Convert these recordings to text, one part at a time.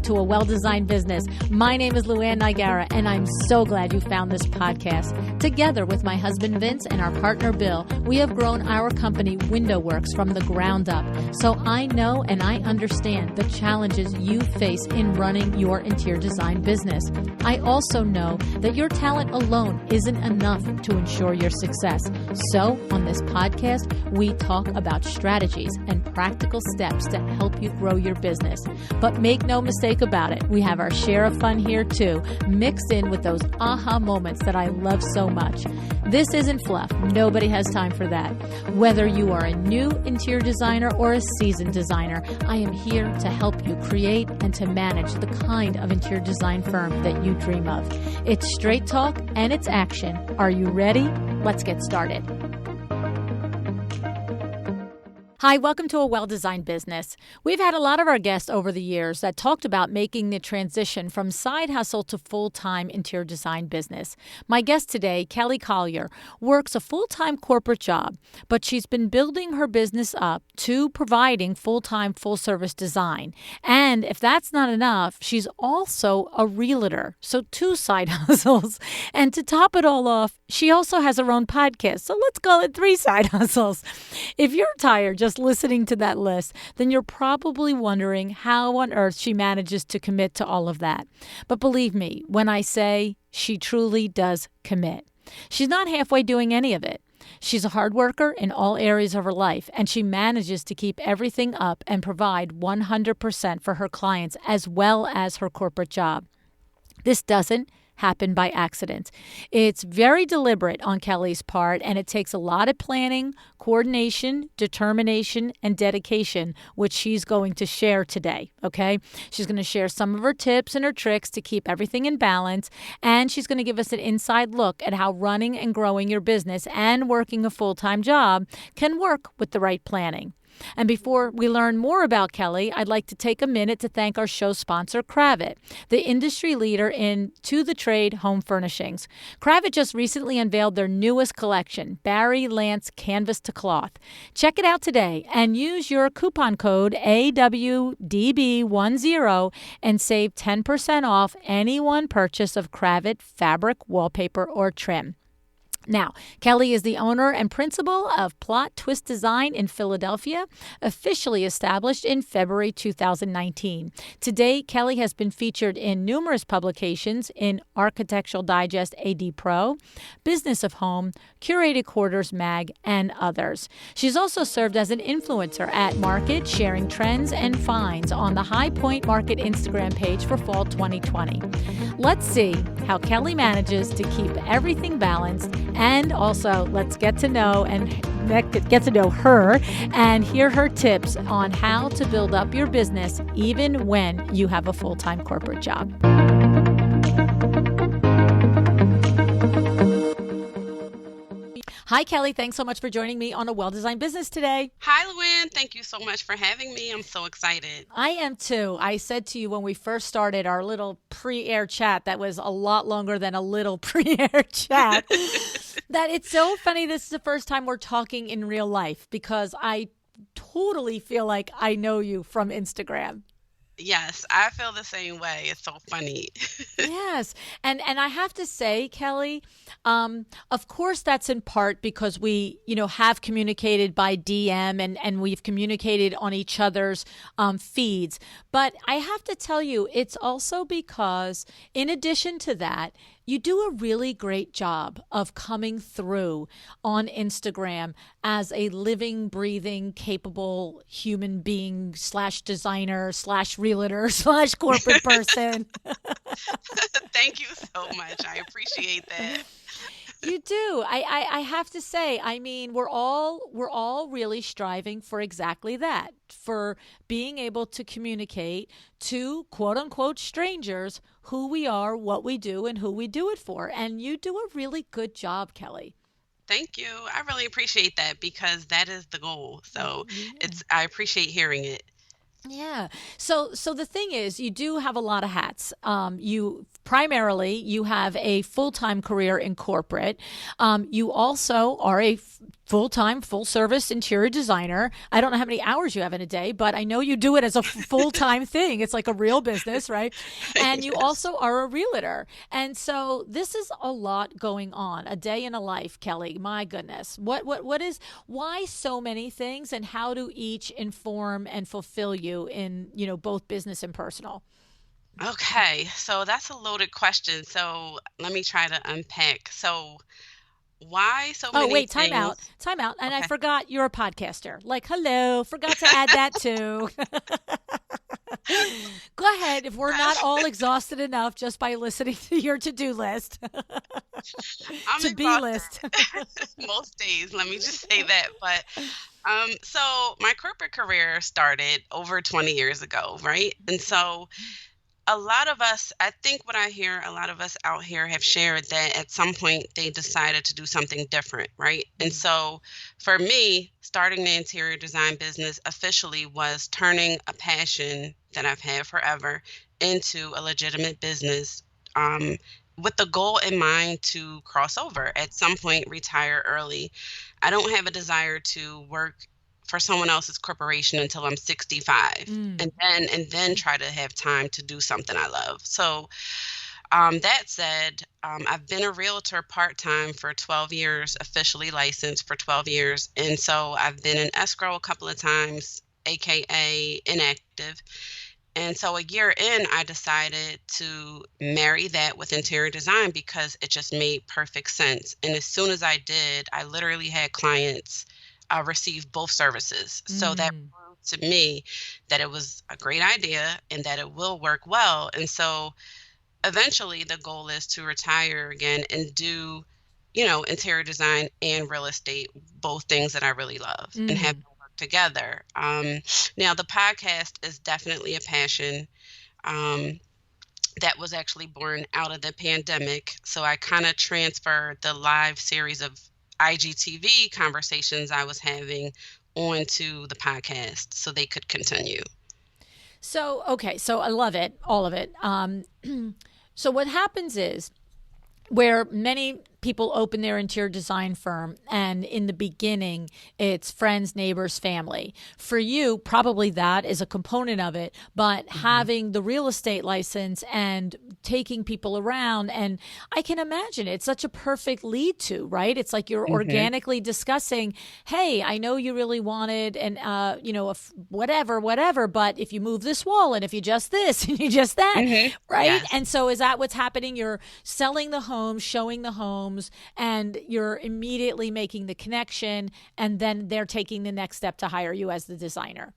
to A Well-Designed Business. My name is Luann Nigara, and I'm so glad you found this podcast. Together with my husband Vince and our partner Bill, we have grown our company Window Works from the ground up. So I know and I understand the challenges you face in running your interior design business. I also know that your talent alone isn't enough to ensure your success. So on this podcast, we talk about strategies and practical steps to help you grow your business. But make no mistake about it, we have our share of fun here too, mixed in with those aha moments that I love so much. This isn't fluff. Nobody has time for that. Whether you are a new interior designer or a seasoned designer, I am here to help you create and to manage the kind of interior design firm that you dream of. It's straight talk and it's action. Are you ready? Let's get started. Hi, welcome to A Well-Designed Business. We've had a lot of our guests over the years that talked about making the transition from side hustle to full-time interior design business. My guest today, Kelly Collier, works a full-time corporate job, but she's been building her business up to providing full-time, full-service design. And if that's not enough, she's also a realtor, so 2 side hustles. And to top it all off, she also has her own podcast, so let's call it 3 side hustles. If you're tired just listening to that list, then you're probably wondering how on earth she manages to commit to all of that. But believe me, when I say she truly does commit. She's not halfway doing any of it. She's a hard worker in all areas of her life, and she manages to keep everything up and provide 100% for her clients as well as her corporate job. This doesn't happen by accident. It's very deliberate on Kelly's part, and it takes a lot of planning, coordination, determination, and dedication, which she's going to share today, okay? She's going to share some of her tips and her tricks to keep everything in balance, and she's going to give us an inside look at how running and growing your business and working a full-time job can work with the right planning. And before we learn more about Kelly, I'd like to take a minute to thank our show sponsor, Kravit, the industry leader in to-the-trade home furnishings. Kravit just recently unveiled their newest collection, Barry Lance Canvas to Cloth. Check it out today and use your coupon code AWDB10 and save 10% off any one purchase of Kravit fabric, wallpaper, or trim. Now, Kelly is the owner and principal of Plot Twist Design in Philadelphia, officially established in February 2019. Today, Kelly has been featured in numerous publications in Architectural Digest AD Pro, Business of Home, Curated Quarters Mag, and others. She's also served as an influencer at Market, sharing trends and finds on the High Point Market Instagram page for fall 2020. Let's see how Kelly manages to keep everything balanced. And also, let's get to know her and hear her tips on how to build up your business even when you have a full-time corporate job. Hi, Kelly. Thanks so much for joining me on A Well-Designed Business today. Hi, Luann. Thank you so much for having me. I'm so excited. I am too. I said to you when we first started our little pre-air chat that was a lot longer than a little pre-air chat that it's so funny this is the first time we're talking in real life because I totally feel like I know you from Instagram. Yes, I feel the same way. It's so funny. Yes. And I have to say, Kelly, of course, that's in part because we, have communicated by DM and we've communicated on each other's feeds. But I have to tell you, it's also because in addition to that, you do a really great job of coming through on Instagram as a living, breathing, capable human being / designer / realtor / corporate person. Thank you so much. I appreciate that. You do. I have to say, I mean, we're all really striving for exactly that, for being able to communicate to quote unquote strangers who we are, what we do, and who we do it for. And you do a really good job, Kelly. Thank you. I really appreciate that because that is the goal. So I appreciate hearing it. Yeah. So the thing is, you do have a lot of hats. You have a full-time career in corporate. You also are a Full time, full service interior designer. I don't know how many hours you have in a day, but I know you do it as a full time thing. It's like a real business, right? And you Yes. also are a realtor. And so this is a lot going on. A day in a life, Kelly. My goodness. What is, why so many things, and how do each inform and fulfill you in, both business and personal? Okay, so that's a loaded question. So let me try to unpack. So why so Oh, many wait, time out. things? Time out. And I Okay. forgot you're a podcaster. Like, hello, forgot to add that too. Go ahead. If we're not all exhausted enough just by listening to your to do list, I'm to be exhausted list. most days, let me just say that. But so my corporate career started over 20 years ago, right? And so a lot of us, I think what I hear a lot of us out here have shared that at some point they decided to do something different, right? And Mm, so for me, starting the interior design business officially was turning a passion that I've had forever into a legitimate business, um, with the goal in mind to cross over at some point, retire early. I don't have a desire to work for someone else's corporation until I'm 65, mm, and then try to have time to do something I love. So that said, I've been a realtor part-time for 12 years, officially licensed for 12 years, and so I've been in escrow a couple of times, aka inactive. And so a year in, I decided to marry that with interior design because it just made perfect sense. And as soon as I did, I literally had clients receive both services. So that mm. proved to me that it was a great idea and that it will work well. And so eventually the goal is to retire again and do, interior design and real estate, both things that I really love, and have Mm. them work together. Now the podcast is definitely a passion. Um, that was actually born out of the pandemic. So I kind of transferred the live series of IGTV conversations I was having onto the podcast so they could continue. So, okay, so I love it, all of it. So, what happens is where many people open their interior design firm, and in the beginning it's friends, neighbors, family. For you, probably that is a component of it, but Mhm. having the real estate license and taking people around, and I can imagine it's such a perfect lead to, right? It's like you're Mhm. organically discussing, hey, I know you really wanted, and whatever, but if you move this wall and if you just this and you just that, Mhm. right? Yes. And so is that what's happening? You're selling the home, showing the homes, and you're immediately making the connection, and then they're taking the next step to hire you as the designer.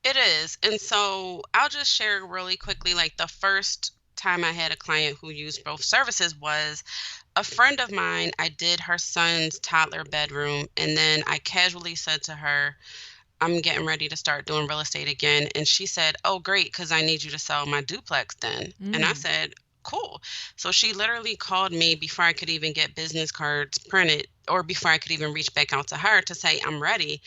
It is. And so I'll just share really quickly, like the first time I had a client who used both services was a friend of mine. I did her son's toddler bedroom, and then I casually said to her, I'm getting ready to start doing real estate again. And she said, Oh, great, because I need you to sell my duplex then. And I Mm. said, Cool. So she literally called me before I could even get business cards printed or before I could even reach back out to her to say, I'm ready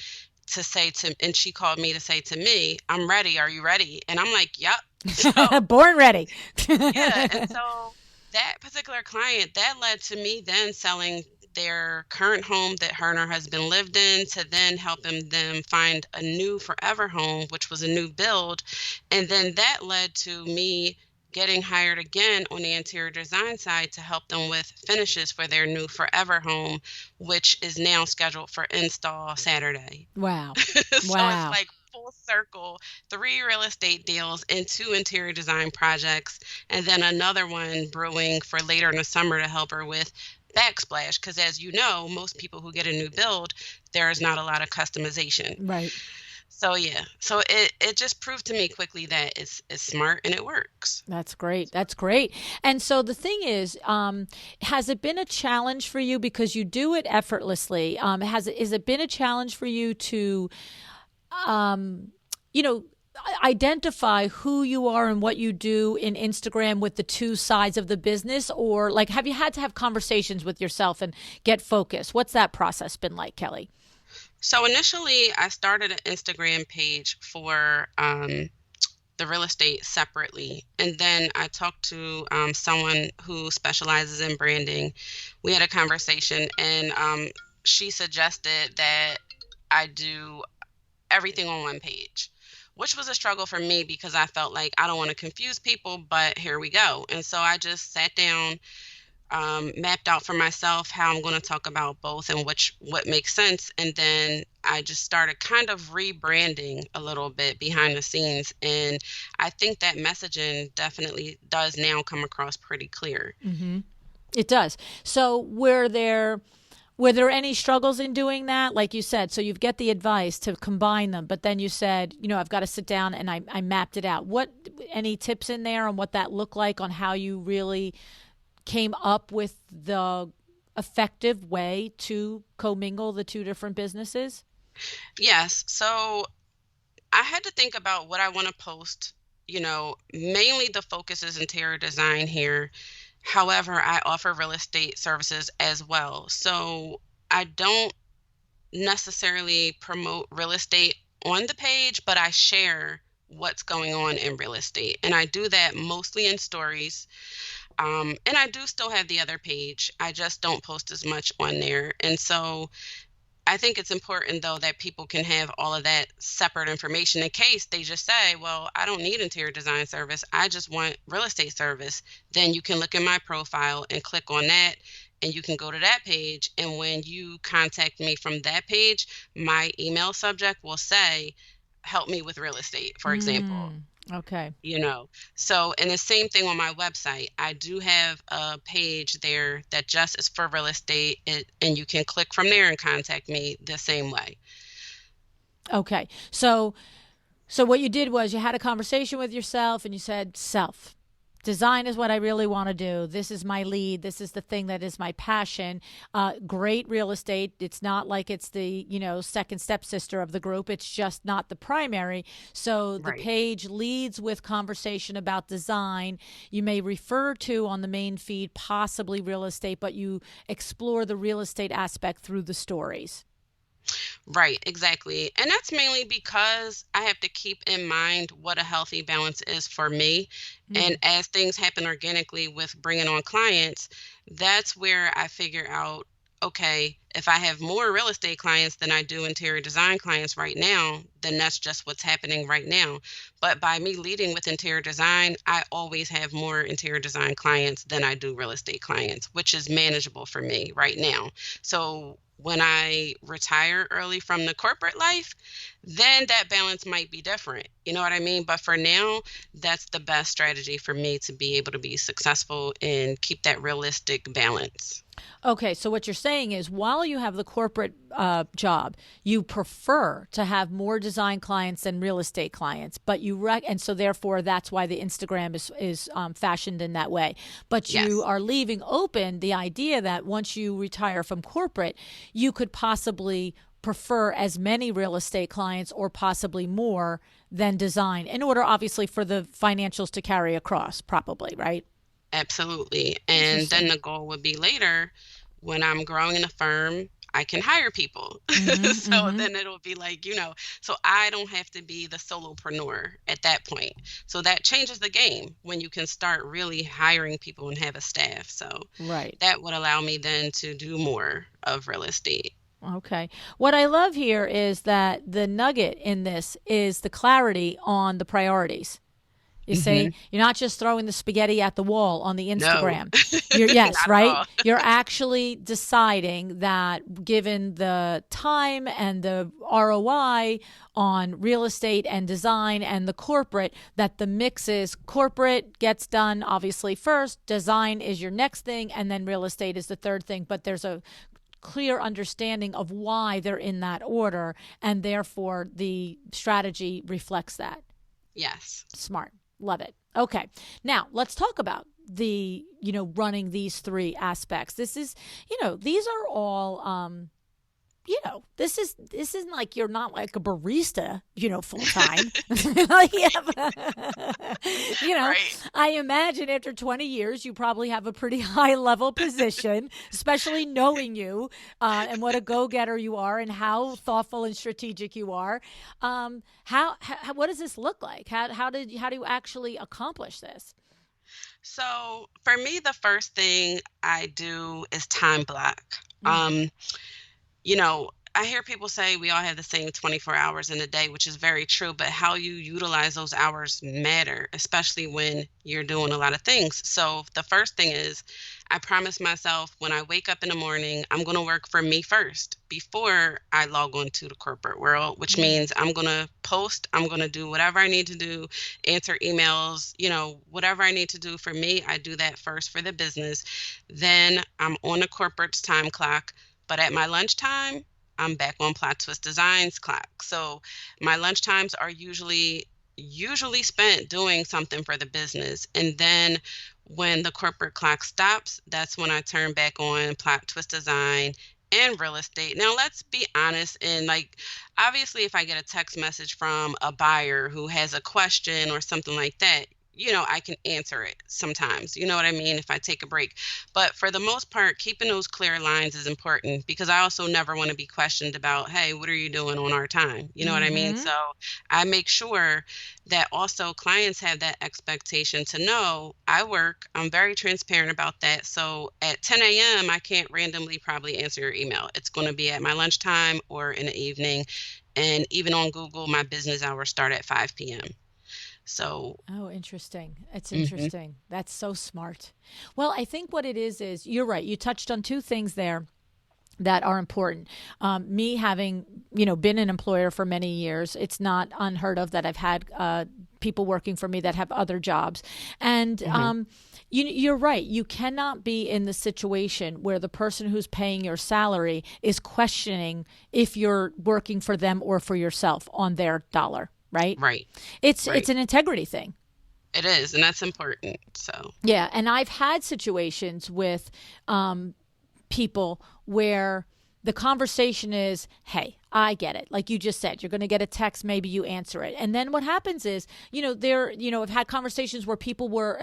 to say to, and she called me to say to me, I'm ready. Are you ready? And I'm like, Yep. So Born ready. yeah, and so that particular client, that led to me then selling their current home that her and her husband lived in to then helping them find a new forever home, which was a new build. And then that led to me getting hired again on the interior design side to help them with finishes for their new forever home, which is now scheduled for install Saturday. Wow. So it's Wow. like full circle, 3 real estate deals and 2 interior design projects, and then another one brewing for later in the summer to help her with backsplash. Because as you know, most people who get a new build, there is not a lot of customization. Right. So yeah, so it just proved to me quickly that it's smart and it works. That's great. That's great. And so the thing is, has it been a challenge for you because you do it effortlessly? Has it been a challenge for you to um, you know, identify who you are and what you do in Instagram with the two sides of the business? Or like, have you had to have conversations with yourself and get focused? What's that process been like, Kelly? So initially, I started an Instagram page for the real estate separately. And then I talked to someone who specializes in branding. We had a conversation, and she suggested that I do everything on one page, which was a struggle for me because I felt like I don't want to confuse people, but here we go. And so I just sat down, mapped out for myself how I'm going to talk about both and what makes sense. And then I just started kind of rebranding a little bit behind the scenes. And I think that messaging definitely does now come across pretty clear. It does. So were there any struggles in doing that? Like you said, so you get the advice to combine them, but then you said, I've got to sit down and I mapped it out. Any tips in there on what that looked like, on how you really came up with the effective way to commingle the two different businesses? Yes. So I had to think about what I want to post. Mainly the focus is interior design here. However, I offer real estate services as well. So I don't necessarily promote real estate on the page, but I share what's going on in real estate. And I do that mostly in stories. And I do still have the other page. I just don't post as much on there. And so I think it's important, though, that people can have all of that separate information in case they just say, well, I don't need interior design service. I just want real estate service. Then you can look in my profile and click on that, and you can go to that page. And when you contact me from that page, my email subject will say, help me with real estate, for example. Okay. So, and the same thing on my website. I do have a page there that just is for real estate, and you can click from there and contact me the same way. Okay. So what you did was you had a conversation with yourself and you said, self, design is what I really want to do. This is my lead. This is the thing that is my passion. Great real estate. It's not like it's the, second stepsister of the group. It's just not the primary. So the Right. page leads with conversation about design. You may refer to on the main feed possibly real estate, but you explore the real estate aspect through the stories. Right, exactly. And that's mainly because I have to keep in mind what a healthy balance is for me. And Mm. as things happen organically with bringing on clients, that's where I figure out, okay, if I have more real estate clients than I do interior design clients right now, then that's just what's happening right now. But by me leading with interior design, I always have more interior design clients than I do real estate clients, which is manageable for me right now. So when I retire early from the corporate life, then that balance might be different. You know what I mean? But for now, that's the best strategy for me to be able to be successful and keep that realistic balance. Okay, so what you're saying is while you have the corporate job, you prefer to have more design clients than real estate clients, but and so therefore that's why the Instagram is fashioned in that way. But you Yes, are leaving open the idea that once you retire from corporate, you could possibly prefer as many real estate clients or possibly more than design in order obviously for the financials to carry across, probably, right? absolutely. And then Interesting. the goal would be later when I'm growing in a firm, I can hire people. Mhm. So Mhm. then it'll be like, so I don't have to be the solopreneur at that point. So that changes the game when you can start really hiring people and have a staff. So Right. that would allow me then to do more of real estate. Okay. What I love here is that the nugget in this is the clarity on the priorities. You say Hmm. you're not just throwing the spaghetti at the wall on the No, Instagram. Yes, not at right? all. You're actually deciding that given the time and the ROI on real estate and design and the corporate, that the mix is corporate gets done obviously first, design is your next thing, and then real estate is the third thing. But there's a clear understanding of why they're in that order, and therefore the strategy reflects that. Yes. Smart. Love it. Okay. Now let's talk about running these three aspects. These are all, this isn't like you're not like a barista, full time. Like, you know, Right. I imagine after 20 years, you probably have a pretty high level position, especially knowing you and what a go getter you are and how thoughtful and strategic you are. What does this look like? How do you actually accomplish this? So for me, the first thing I do is time block. Mm. Um, you know, I hear people say we all have the same 24 hours in a day, which is very true, but how you utilize those hours matter, especially when you're doing a lot of things. So the first thing is I promise myself when I wake up in the morning, I'm going to work for me first before I log on to the corporate world, which Mm. means I'm going to post, I'm going to do whatever I need to do, answer emails, whatever I need to do for me, I do that first for the business. Then I'm on the corporate's time clock. But at my lunchtime, I'm back on Plot Twist Designs clock. So my lunch times are usually spent doing something for the business. And then when the corporate clock stops, that's when I turn back on Plot Twist Design and real estate. Now, let's be honest, and like obviously if I get a text message from a buyer who has a question or something like that, I can answer it sometimes. You know what I mean? If I take a break. But for the most part, keeping those clear lines is important because I also never want to be questioned about, hey, what are you doing on our time? You know what I mean? Mm-hmm. So I make sure that also clients have that expectation to know I work. I'm very transparent about that. So at 10 a.m., I can't randomly probably answer your email. It's going to be at my lunchtime or in the evening. And even on Google, my business hours start at 5 p.m. So, Oh, interesting. It's mhm, interesting. That's so smart. Well, I think what it is you're right. You touched on two things there that are important. Me having, been an employer for many years, it's not unheard of that I've had people working for me that have other jobs. And mhm, you're right. You cannot be in the situation where the person who's paying your salary is questioning if you're working for them or for yourself on their dollar, right? right, It's right. an integrity thing. It is, and that's important. So, Yeah, and I've had situations with people where the conversation is, hey, I get it. Like you just said, you're going to get a text, maybe you answer it. And then what happens is, I've had conversations where people were,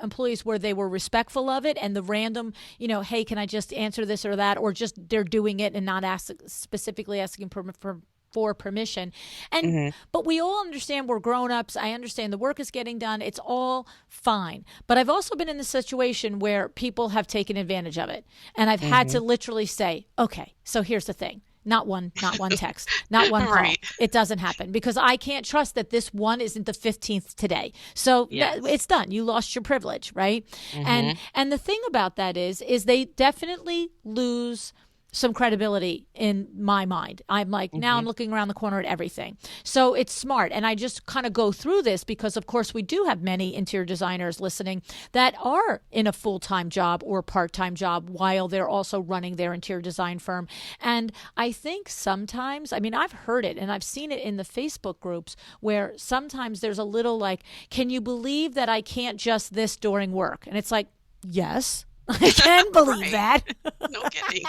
employees where they were respectful of it and the random, hey, can I just answer this or that? Or just they're doing it and not specifically asking for permission. And mhm, but we all understand we're grown-ups. I understand the work is getting done. It's all fine. But I've also been in the situation where people have taken advantage of it. And I've had to mhm. literally say, "Okay, so here's the thing. Not one text, not one call. Right. It doesn't happen because I can't trust that this one isn't the 15th today. So Yes. it's done. You lost your privilege, right? And Mhm, and the thing about that is they definitely lose some credibility in my mind. I'm like, now I'm mhm, looking around the corner at everything. So it's smart. And I just kind of go through this because, of course, we do have many interior designers listening that are in a full time job or part time job while they're also running their interior design firm. And I think sometimes, I've heard it and I've seen it in the Facebook groups where sometimes there's a little like, can you believe that I can't just this during work? And it's like, yes, I can believe right. that. No kidding.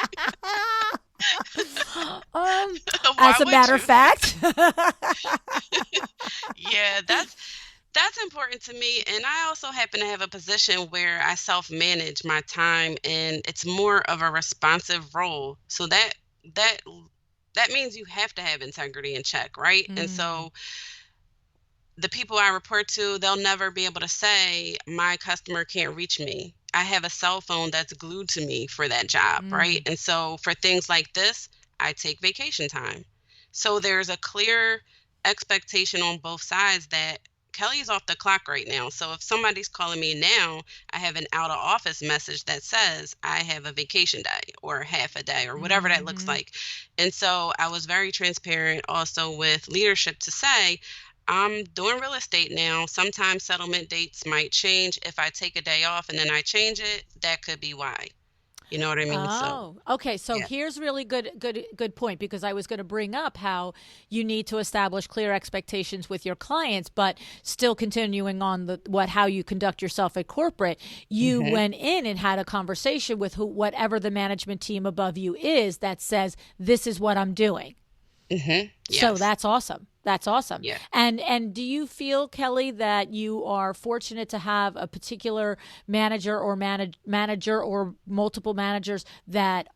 Um, Why as a would matter of you? fact, Yeah, that's important to me, and I also happen to have a position where I self-manage my time, and it's more of a responsive role. So that that means you have to have integrity in check, right? And mm, so the people I report to, they'll never be able to say, my customer can't reach me. I have a cell phone that's glued to me for that job, right? mm, And so for things like this, I take vacation time. So there's a clear expectation on both sides that Kelly's off the clock right now. So if somebody's calling me now, I have an out of office message that says I have a vacation day or half a day or whatever that looks hmm like. And so I was very transparent also with leadership to say, I'm doing real estate now. Sometimes settlement dates might change. If I take a day off and then I change it, that could be why. You know what I mean? So, Oh, okay. So yeah. here's really good point because I was going to bring up how you need to establish clear expectations with your clients, but still continuing on how you conduct yourself at corporate. You Mhm. went in and had a conversation with whatever the management team above you is that says this is what I'm doing. Mhm. So Yes. that's awesome. That's awesome. Yeah. And do you feel, Kelly, that you are fortunate to have a particular manager or multiple managers that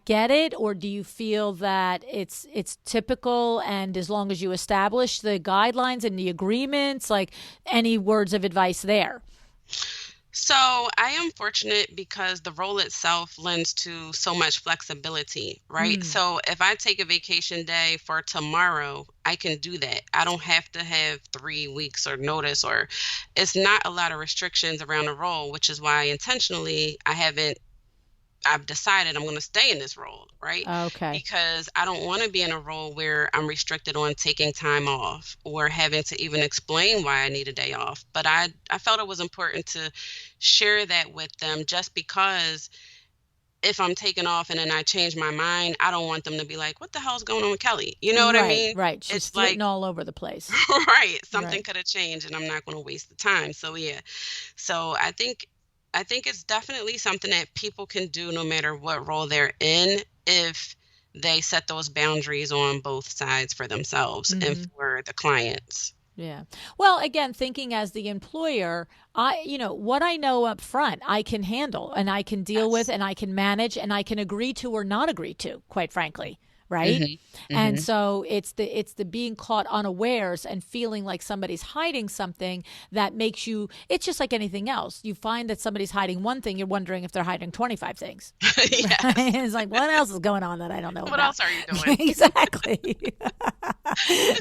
get it, or do you feel that it's typical and as long as you establish the guidelines and the agreements, like any words of advice there? So I am fortunate because the role itself lends to so much flexibility, right? Mm, So if I take a vacation day for tomorrow, I can do that. I don't have to have 3 weeks or notice, or it's not a lot of restrictions around the role, which is why intentionally I've decided I'm going to stay in this role, right? okay. Because I don't want to be in a role where I'm restricted on taking time off or having to even explain why I need a day off. But I felt it was important to share that with them just because if I'm taking off and then I change my mind, I don't want them to be like, what the hell's going on with Kelly? You know what I Right, mean? right. She's It's flitting like, all over the place. right, something Right. could have changed and I'm not going to waste the time. So yeah, so I think it's definitely something that people can do no matter what role they're in if they set those boundaries on both sides for themselves and Mhm. for the clients. Yeah. Well, again, thinking as the employer, what I know up front, I can handle and I can deal with Yes. and I can manage and I can agree to or not agree to, quite frankly. Right. Mhm. And Mhm. so it's the being caught unawares and feeling like somebody's hiding something that makes you, it's just like anything else. You find that somebody's hiding one thing, you're wondering if they're hiding 25 things. Right? Yes. It's like, what else is going on that I don't know What about? else are you doing? Exactly.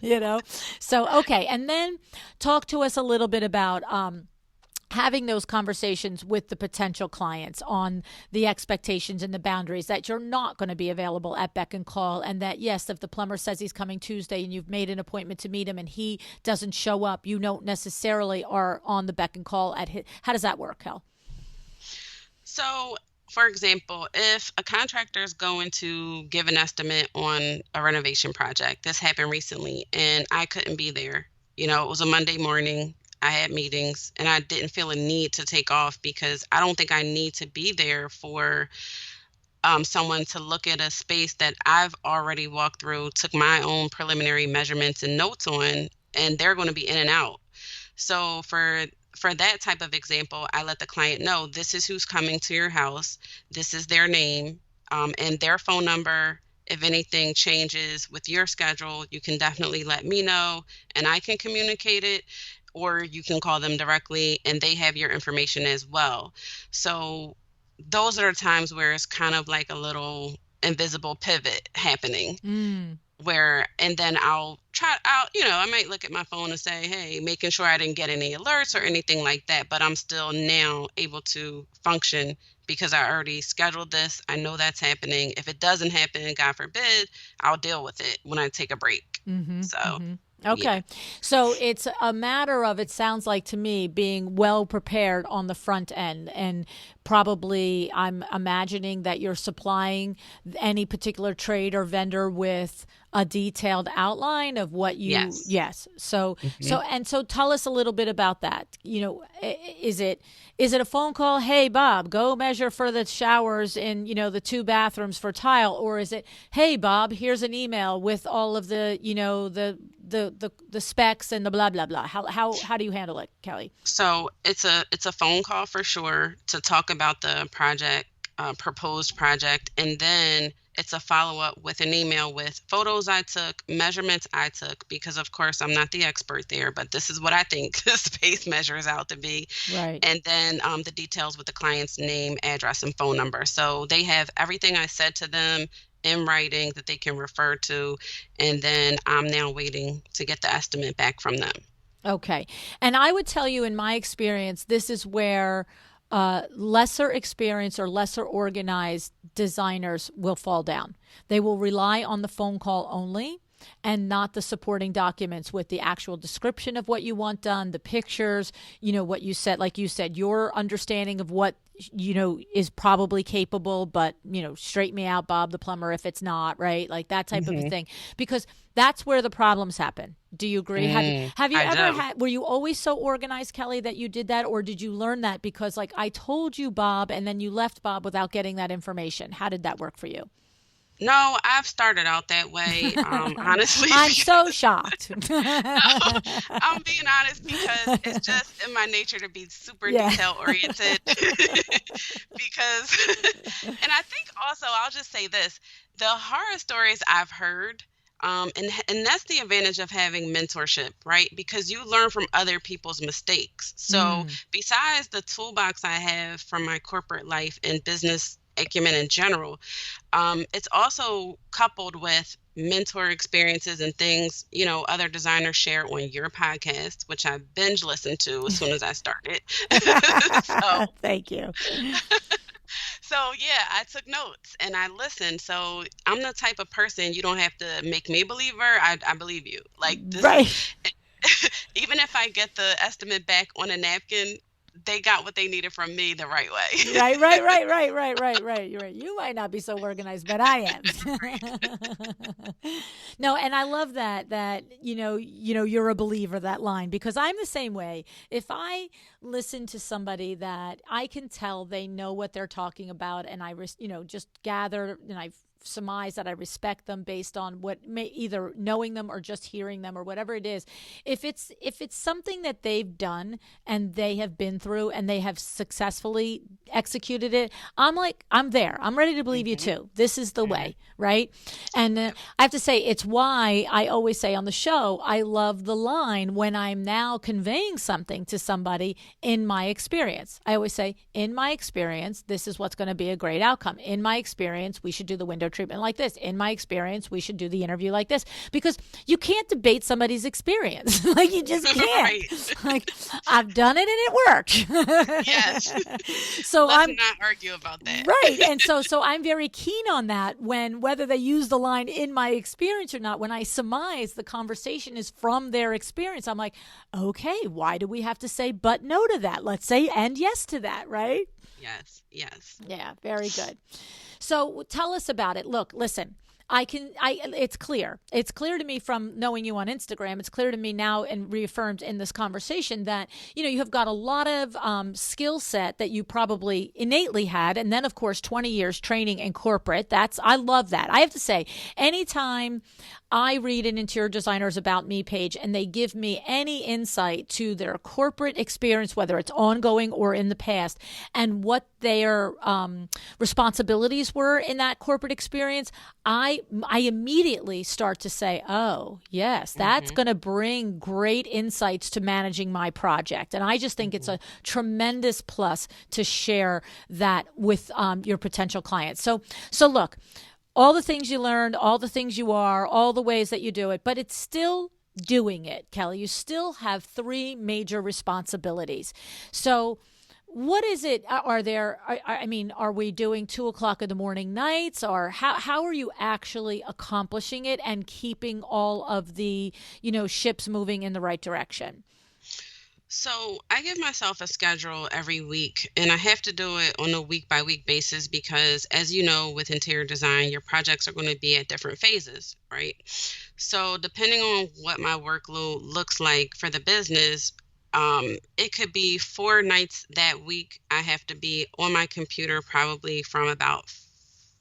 you know? So, okay. And then talk to us a little bit about having those conversations with the potential clients on the expectations and the boundaries that you're not going to be available at beck and call. And that, yes, if the plumber says he's coming Tuesday and you've made an appointment to meet him and he doesn't show up, you don't necessarily are on the beck and call at his. How does that work, Kel? So, for example, if a contractor is going to give an estimate on a renovation project, this happened recently, and I couldn't be there. It was a Monday morning. I had meetings, and I didn't feel a need to take off because I don't think I need to be there for someone to look at a space that I've already walked through, took my own preliminary measurements and notes on, and they're going to be in and out. So for that type of example, I let the client know this is who's coming to your house, this is their name, and their phone number. If anything changes with your schedule, you can definitely let me know and I can communicate it, or you can call them directly and they have your information as well. So those are times where it's kind of like a little invisible pivot happening Mm. where and then I might look at my phone and say, "Hey," making sure I didn't get any alerts or anything like that, but I'm still now able to function because I already scheduled this. I know that's happening. If it doesn't happen, God forbid, I'll deal with it when I take a break. Mm-hmm. So, Mm-hmm. yeah. Okay. So it's a matter of, it sounds like to me, being well prepared on the front end. And probably I'm imagining that you're supplying any particular trade or vendor with a detailed outline of what you, Yes. yes. So, Mhm. so tell us a little bit about that. Is it a phone call? Hey, Bob, go measure for the showers in, the two bathrooms for tile, or is it, hey, Bob, here's an email with all of the, the specs and the blah blah blah. How do you handle it, Kelly? So it's a phone call for sure to talk about the project, proposed project, and then it's a follow up with an email with photos I took, measurements I took, because of course I'm not the expert there, but this is what I think the space measures out to be, Right. and then the details with the client's name, address, and phone number. So they have everything I said to them in writing that they can refer to, and then I'm now waiting to get the estimate back from them. Okay. And I would tell you, in my experience, this is where lesser experienced or lesser organized designers will fall down. They will rely on the phone call only and not the supporting documents with the actual description of what you want done, the pictures, what you said, like you said, your understanding of what is probably capable, but straighten me out, Bob the plumber, if it's not, right, like that type of a Hmm. thing, because that's where the problems happen. Do you agree? Have you I ever do. had, were you always so organized, Kelly, that you did that, or did you learn that because, like, I told you, Bob, and then you left Bob without getting that information? How did that work for you? No, I've started out that way, honestly, I'm so because shocked. I'm being honest because it's just in my nature to be super Yeah. detail oriented. Because, and I think also, I'll just say this, the horror stories I've heard, And that's the advantage of having mentorship, right? Because you learn from other people's mistakes. So Mm. besides the toolbox I have from my corporate life and business acumen in general, it's also coupled with mentor experiences and things, other designers share on your podcast, which I binge listened to as soon as I started. so Thank you. so yeah, I took notes and I listened. So I'm the type of person you don't have to make me a believer. I believe you. Like this is Right. even if I get the estimate back on a napkin, they got what they needed from me the right way. Right, right, right, right, right, right, right. You're right. You might not be so organized, but I am. No, and I love that you're a believer, that line, because I'm the same way. If I listen to somebody that I can tell they know what they're talking about, and just gather and I surmise that I respect them based on what may either knowing them or just hearing them or whatever it is. If it's something that they've done and they have been through and they have successfully executed it, I'm like, I'm there. I'm ready to believe you hmm too. This is the hmm way, right? And Yep. I have to say, it's why I always say on the show, I love the line when I'm now conveying something to somebody in my experience. I always say, in my experience, this is what's going to be a great outcome. In my experience, we should do the window treatment like this. In my experience, we should do the interview like this, because you can't debate somebody's experience. Like, you just can't. Right. Like, I've done it and it Yes. worked. So Let's I'm not argue about that. right. And so I'm very keen on that, when whether they use the line in my experience or not, when I surmise the conversation is from their experience, I'm like, okay, why do we have to say but no to that? Let's say and yes to that, right? Yes. Yes. Yeah, very good. So tell us about it. Look, listen. It's clear. It's clear to me from knowing you on Instagram. It's clear to me now and reaffirmed in this conversation that, you have got a lot of skill set that you probably innately had. And then, of course, 20 years training in corporate. I love that. I have to say, anytime I read an interior designer's About Me page and they give me any insight to their corporate experience, whether it's ongoing or in the past, and what their responsibilities were in that corporate experience, I immediately start to say, oh, yes, that's hmm going to bring great insights to managing my project. And I just think it's hmm a tremendous plus to share that with your potential clients. So look, all the things you learned, all the things you are, all the ways that you do it, but it's still doing it, Kelly. You still have three major responsibilities. So, what is it? Are we doing 2 o'clock in the morning nights, or how are you actually accomplishing it and keeping all of the, ships moving in the right direction? So I give myself a schedule every week, and I have to do it on a week by week basis because, as you know, with interior design, your projects are going to be at different phases, right? So, depending on what my workload looks like for the business, it could be 4 nights that week. I have to be on my computer probably from about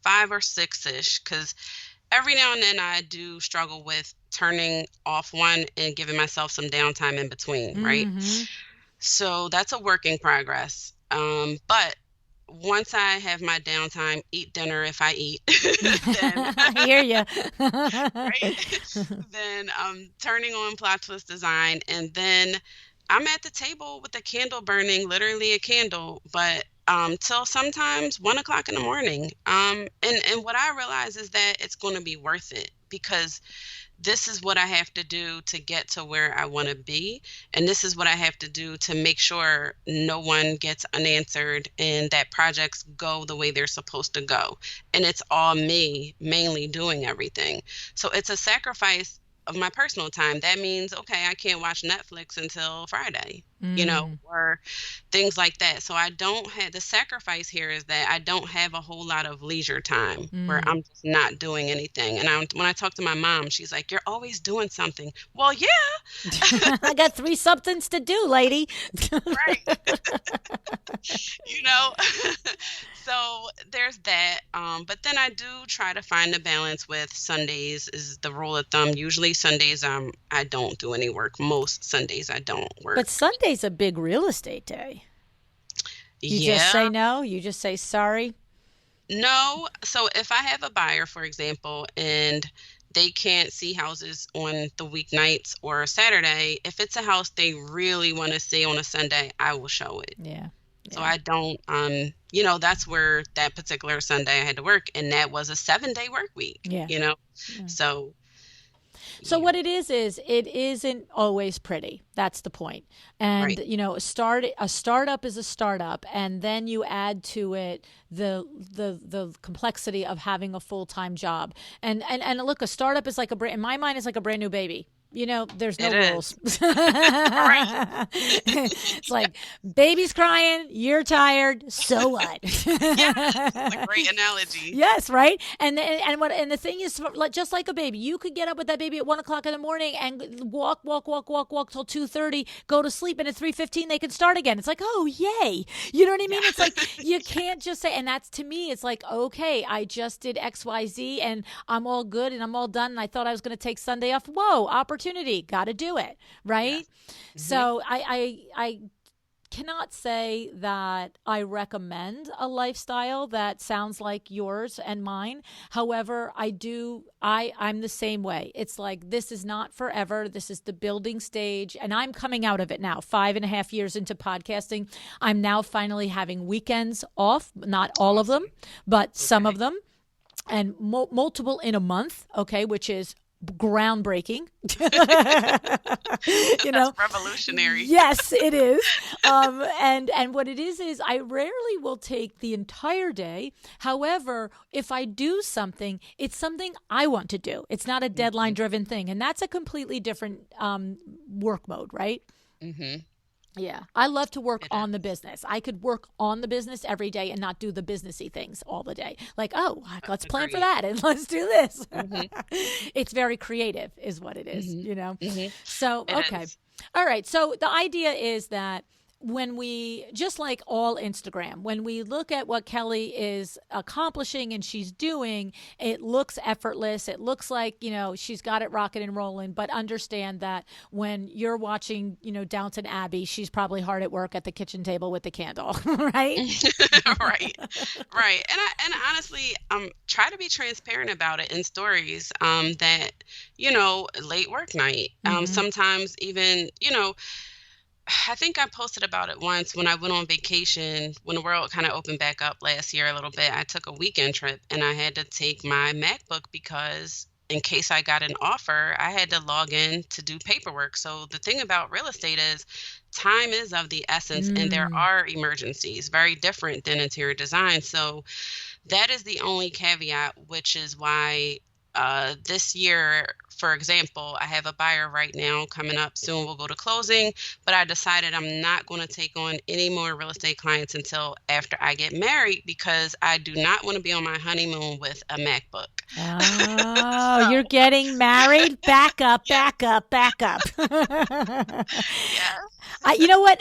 5 or 6 ish, because every now and then I do struggle with turning off one and giving myself some downtime in between, right? Mm-hmm. So that's a work in progress. But once I have my downtime, eat dinner if I eat, then I hear you. right, then turning on plot twist design, and then I'm at the table with a candle burning, literally a candle, but till sometimes 1 o'clock in the morning. And what I realize is that it's going to be worth it, because this is what I have to do to get to where I want to be. And this is what I have to do to make sure no one gets unanswered and that projects go the way they're supposed to go. And it's all me mainly doing everything. So it's a sacrifice of my personal time. That means, okay, I can't watch Netflix until Friday, Mm, or things like that. So I don't have the sacrifice here is that I don't have a whole lot of leisure time where mm. I'm just not doing anything. And when I talk to my mom, she's like, "You're always doing something." Well, yeah, I got three somethings to do, lady. right. you know. So there's that. But then I do try to find a balance with Sundays is the rule of thumb. Usually Sundays, I don't do any work. Most Sundays I don't But work. Sunday's a big real estate day. You just say Yeah. no. You just say sorry. No. So if I have a buyer, for example, and they can't see houses on the weeknights or Saturday. If it's a house they really want to see on a Sunday, I will show it. Yeah. So Yeah. I don't, that's where that particular Sunday I had to work, and that was a 7-day work week, Yeah. you know? Yeah. So, So yeah, what it is it isn't always pretty. That's the point. And right. a startup is a startup, and then you add to it the complexity of having a full-time job. And look, a startup is like in my mind is like a brand new baby. There's no It rules. is. Right. It's like baby's crying, you're tired, so what? Yes, that's a great analogy. Yes, right. And the thing is, just like a baby, you could get up with that baby at 1 o'clock in the morning and walk till 2:30, go to sleep, and at 3:15 they can start again. It's like, oh yay, you know what I mean? It's like Yeah. you can't just say, and that's to me, it's like, okay, I just did XYZ and I'm all good and I'm all done. And I thought I was going to take Sunday off. Whoa, opportunity, got to do it, right? Yes. Hmm. So I cannot say that I recommend a lifestyle that sounds like yours and mine. However, I'm the same way. It's like this is not forever. This is the building stage. And I'm coming out of it now. 5.5 years into podcasting. I'm now finally having weekends off, not all of them, Awesome. but some of Okay. them. And multiple in a month, okay, which is groundbreaking. you That's know, revolutionary. Yes, it is. And what it is I rarely will take the entire day. However, if I do something, it's something I want to do. It's not a deadline Hmm. driven thing, and that's a completely different work mode, right? Hmm. Yeah, I love to work It on the is. business. I could work on the business every day and not do the businessy things all the day. Like, oh, let's plan for Agreed. that and let's do this. Hmm. It's very creative, is what it is, Hmm. Hmm. So, It okay. is. All right. So the idea is that when we, just like all Instagram, when we look at what Kelly is accomplishing and she's doing, it looks effortless. It looks like, she's got it rocking and rolling, but understand that when you're watching, Downton Abbey, she's probably hard at work at the kitchen table with the candle, right? Right. Right. And honestly, try to be transparent about it in stories. That, late work night. Mm-hmm. Sometimes even, I think I posted about it once when I went on vacation when the world kind of opened back up last year a little bit. I took a weekend trip and I had to take my MacBook because in case I got an offer, I had to log in to do paperwork. So the thing about real estate is time is of the essence and there Mm. are emergencies, very different than interior design. So that is the only caveat, which is why this year, for example, I have a buyer right now coming up soon. We'll go to closing, but I decided I'm not going to take on any more real estate clients until after I get married because I do not want to be on my honeymoon with a MacBook. Oh, So, you're getting married? Back up, yeah, back up, back up. yes. You know what?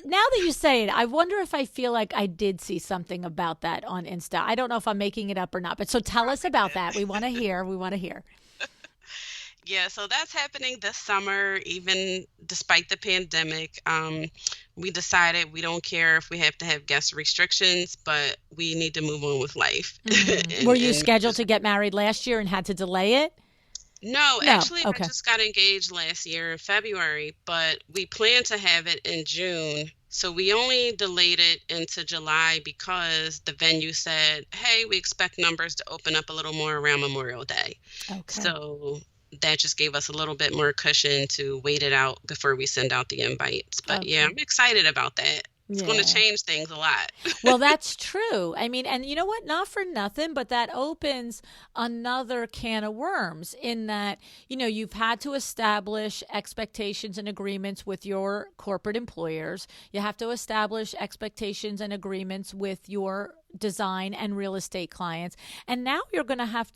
Now that you say it, I wonder if I feel like I did see something about that on Insta. I don't know if I'm making it up or not, but so tell us Probably about that. We did. want to hear. We want to hear. Yeah, so that's happening this summer, even despite the pandemic. We decided we don't care if we have to have guest restrictions, but we need to move on with life. Were and you and scheduled just to get married last year and had to delay it? no, No. actually, I Okay. just got engaged last year in February, but we planned to have it in June. So we only delayed it into July because the venue said, hey, we expect numbers to open up a little more around Memorial Day. Okay. So that just gave us a little bit more cushion to wait it out before we send out the invites. But yeah, Okay. I'm excited about that. It's going to Yeah. change things a lot. Well, that's true. I mean, and you know what? Not for nothing, but that opens another can of worms in that, you've had to establish expectations and agreements with your corporate employers. You have to establish expectations and agreements with your design and real estate clients. And now you're going to have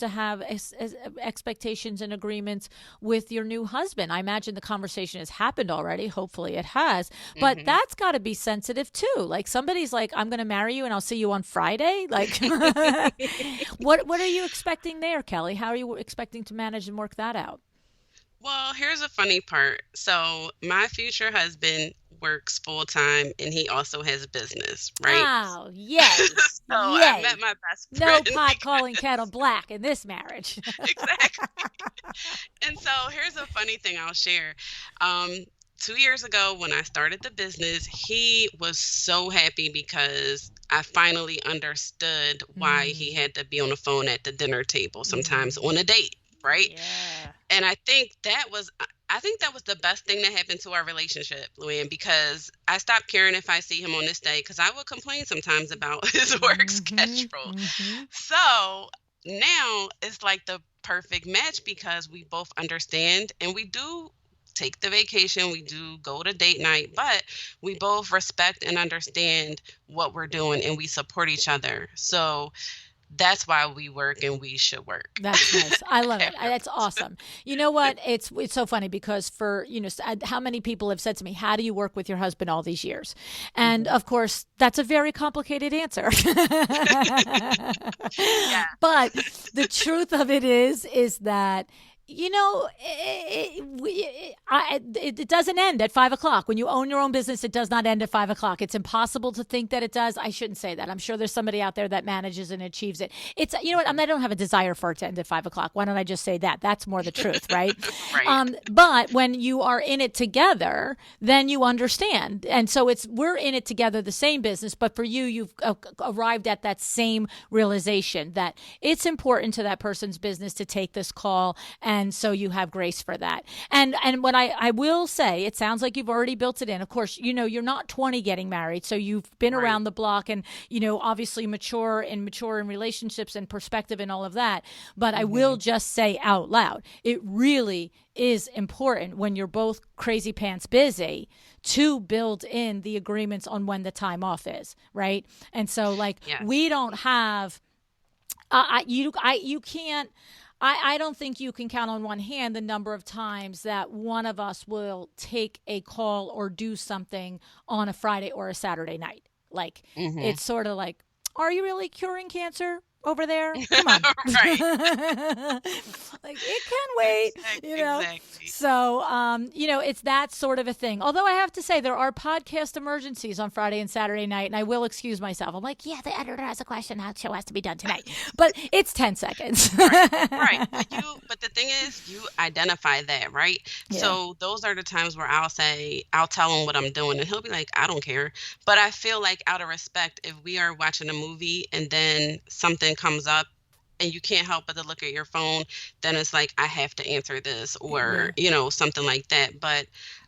expectations and agreements with your new husband. I imagine the conversation has happened already. Hopefully it has. But Hmm. that's got to be sensitive too. Like somebody's like, I'm going to marry you and I'll see you on Friday. Like, what are you expecting there, Kelly? How are you expecting to manage and work that out? Well, here's a funny part. So, my future husband works full time and he also has a business, right? Oh, yay. So, I met Yay. my best No friend pot calling kettle because black in this marriage. exactly. And so, here's a funny thing I'll share. Um, 2 years ago, when I started the business, he was so happy because I finally understood why he Mm, had to be on the phone at the dinner table sometimes mm, on a date, right? yeah. And I think that was the best thing that happened to our relationship, Luann, because I stopped caring if I see him on this day because I would complain sometimes about his work Mm-hmm. schedule. Mm-hmm. So now it's like the perfect match because we both understand and we do take the vacation, we do go to date night, but we both respect and understand what we're doing and we support each other. So that's why we work and we should work. That's nice. I love it. That's Afterwards. awesome. You know what? It's so funny because for how many people have said to me, "How do you work with your husband all these years?" And Mhm. of course, that's a very complicated answer. Yeah. But the truth of it is that it doesn't end at 5 o'clock. When you own your own business, it does not end at 5 o'clock. It's impossible to think that it does. I shouldn't say that. I'm sure there's somebody out there that manages and achieves it. It's what Mhm. I don't have a desire for it to end at 5 o'clock. Why don't I just say that? That's more the truth, right? Right. But when you are in it together, then you understand. And so we're in it together, the same business, but for you, you've arrived at that same realization that it's important to that person's business to take this call, and so you have grace for that. And what I will say, it sounds like you've already built it in. Of course, you're not 20 getting married, so you've been Right. around the block, and obviously mature in relationships and perspective and all of that. But I will Mhm. just say out loud, it really is important when you're both crazy pants busy to build in the agreements on when the time off is, right? And so, like, we Yes. don't have you can't. I don't think you can count on one hand the number of times that one of us will take a call or do something on a Friday or a Saturday night. Like, Mhm. it's sort of like, are you really curing cancer over there? Come on. Right. Like, it can wait, you know? Exactly. So, it's that sort of a thing. Although I have to say, there are podcast emergencies on Friday and Saturday night, and I will excuse myself. I'm like, yeah, the editor has a question. That show has to be done tonight. But it's 10 seconds. Right. Right. But the thing is, you identify that, right? Yeah. So those are the times where I'll tell him what I'm doing, and he'll be like, I don't care. But I feel like out of respect, if we are watching a movie and then something comes up and you can't help but to look at your phone, then it's like, I have to answer this or, Yeah. something like that. But